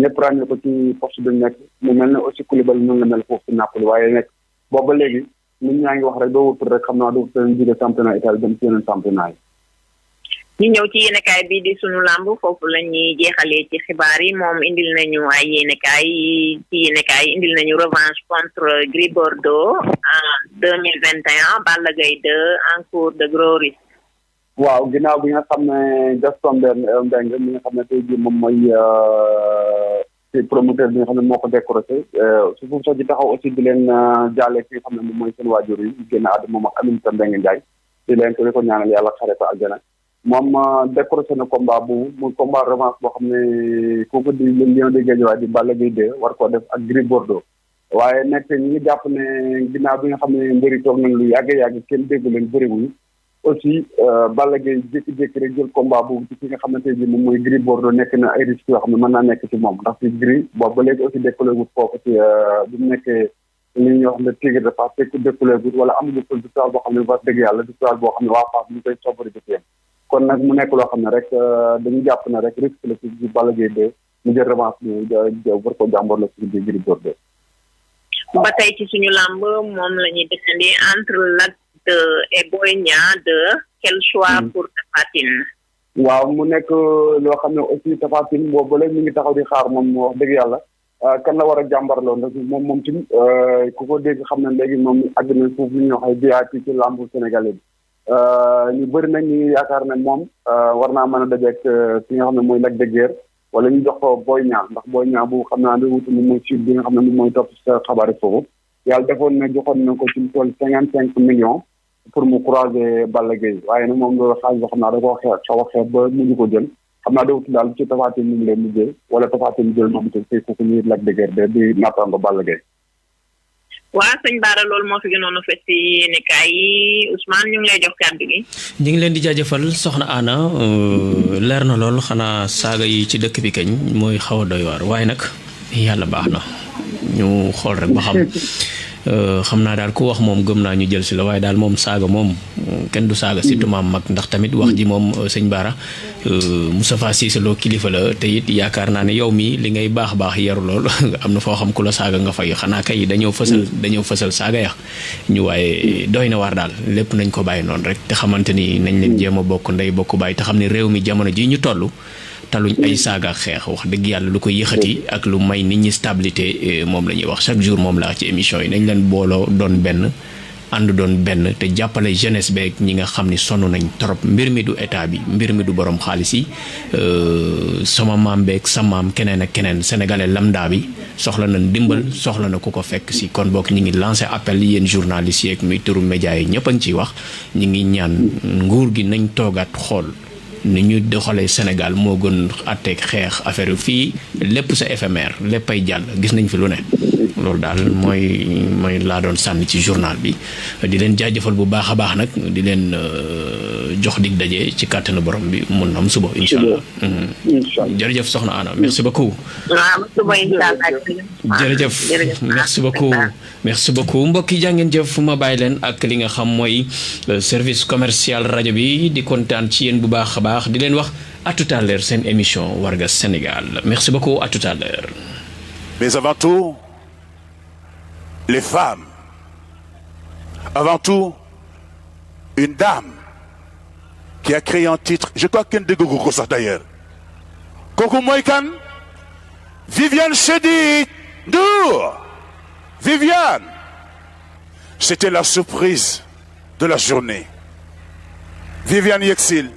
ñëpp ràññee ko ci poste bi nekk mu mel ne aussi Koulibaly noonu la mel foofu ci Napoli waaye nekk boobu ba léegi nit ñaa ngi wax rek doo wutul rek xam naa doo wutul jóge championnat Italie dem ci yeneen championnat yi. ñu ñëw ci yéenekaay bi di sunu làmb foofu la ñuy jeexalee ci xibaar yi moom indil nañu ay yéenekaay ci yéenekaay indil nañu revanche contre Gris Bordeaux en 2021 Balla Gaye 2 en cours de gros risque. waaw ginnaaw bi nga xam ne Gaston Mbengue mi nga xam ne tey jii moom mooy promoteur bi nga xam ne moo ko décroché su foofu sax di taxaw aussi di leen jàlle ki nga xam ne moom mooy seen waajur yi génn àdduna moom ak Aminata Mbengue Ndiaye di leen ko ñaanal yàlla xare ko aljana moom décroché na combat bu muy combat revanche boo xam ne kooku di le Lion de Guédiawaye di Balla Gaye 2 war koo def ak Gris Bordeaux waaye nekk ñi ngi jàpp ne ginnaaw bi nga xam ne mbëri toog nañ lu yàgg kenn déggu leen bëriwuñu aussi Balla Gaye jékki-jékki rek jël combat boobu ci ki nga xamante ne moom mooy Gris Bordeaux nekk na ay risques yoo xam ne mën naa nekk ci moom ndax ci Gris boobu ba léegi aussi découlé wut foofu ci bi mu nekkee li ñuy wax le Tigre de Fass découlé wut wala amuñu ko victoire boo xam ne wax dëgg yàlla victoire boo xam ne waa Fass ñu koy sobari ci yéen kon nag mu nekk loo xam ne rek dañu jàpp ne rek risque la ci Balla Gaye 2 mu jël revanche bi war ko jàmboor la ci Gris Bordeaux. ba tey ci suñu làmb moom la ñuy desandi entre Lac et Boy Niang 2 quel choix pour Tapha Tine. waaw mu nekk loo xam ne aussi Tapha Tine boobu ba léegi ñu ngi taxaw di xaar moom wax dëgg yàlla kan la war a jàmbarloo ndax moom tamit ku ko dégg xam ne léegi moom àgg na foofu lu ñuy wax VIP ci làmbu sénégalais bi ñu bëri nag ñu yaakaar ne moom war naa mën a dajeek ki nga xam ne mooy Lac de Guiers wala ñu jox ko Boy Niang ndax Boy Niang bu xam naa ne wutu moom mooy sud bi nga xam ne moom mooy topp sa xabaari foofu yàlla defoon na joxoon na ko ci tool 55 millions pour mu croiser Balla Gaye waaye nag moom loolu xaalis boo xam naa da koo xaw a xeeb ba mujj ko jël xam naa da wutu daal ci Tapha Tine mu ngi leen mujjee wala Tapha Tine jël moom itam fii foofu ñuy Lac de Guiers di naataango Balla Gaye. waaw sëñ Bara loolu moo fi gënoon a fës ci yéenekaay yi Ousmane ñu ngi lay jox kàddu gi. ñu ngi leen di jaajëfal soxna Anna leer na lool xanaa saaga yi ci dëkk bi kañ mooy xaw a doy waar waaye nag yàlla baax na ñu xool rek ba xam naa daal ku wax moom gëm naa ñu jël si la waaye daal moom saaga moom kenn du saaga surtout maam mag ndax tamit wax ji moom sëñ Bara Moustapha Cissé Lo kilifa la te it yaakaar naa ne yow mi li ngay baax yaru lool am na foo xam ku la saaga nga fay xanaa kay dañoo fësal saaga ya ñu waaye doy na waar daal lépp nañ ko bàyyi noonu rek te xamante ni nañ leen jéem a bokk ndey bokk bàyyi te xam ne réew mi jamono ji ñu toll taluñ ay saaga xeex wax dëgg yàlla lu ko yëxati ak lu may nit ñi stabilité moom la ñuy wax chaque jour moom la ci émission yi nañ leen booloo doon benn ànd doon benn te jàppale jeunesse beeg ñi nga xam ni sonn nañ trop mbir mi du état bi mbir mi du borom xaalis yi sama maam beeg sa maam keneen ak keneen sénégalais lambda bi soxla na ndimbal soxla na ku ko fekk si kon bokk ñi ngi lancé appel yéen journalistes yeeg muy turu média yi ñëpp a ngi ciy wax ñi ngi ñaan nguur gi nañ toogaat xool ni ñu doxalee Sénégal moo gën àtteeg xeex affaire yu fii lépp sa éphémère léppay jàll gis nañ fi lu ne loolu daal mooy laa doon sànni ci journal bi di leen jaajëfal bu baax a baax nag di leen jox dig daje ci kàttanu borom bi mun na am suba incha allah. jërëjëf soxna Anna merci beaucoup. jërëjëf merci beaucoup mbokk yi jàngeen jëf ma bàyyi leen ak li nga xam mooy service commercial rajo bi di kontaan ci yéen bu baax a baax di leen wax à tout à l'heure seen émission Warga Sénégal merci beaucoup à tout à l'heure. Mais avant tout les femmes, avant tout une dame qui a créé un titre, je crois qu'elle dégg ko sax d'ailleurs kooku mooy kan Viviane Chidid Ndour. Viviane, c'était la surprise de la journée. Viviane yegsil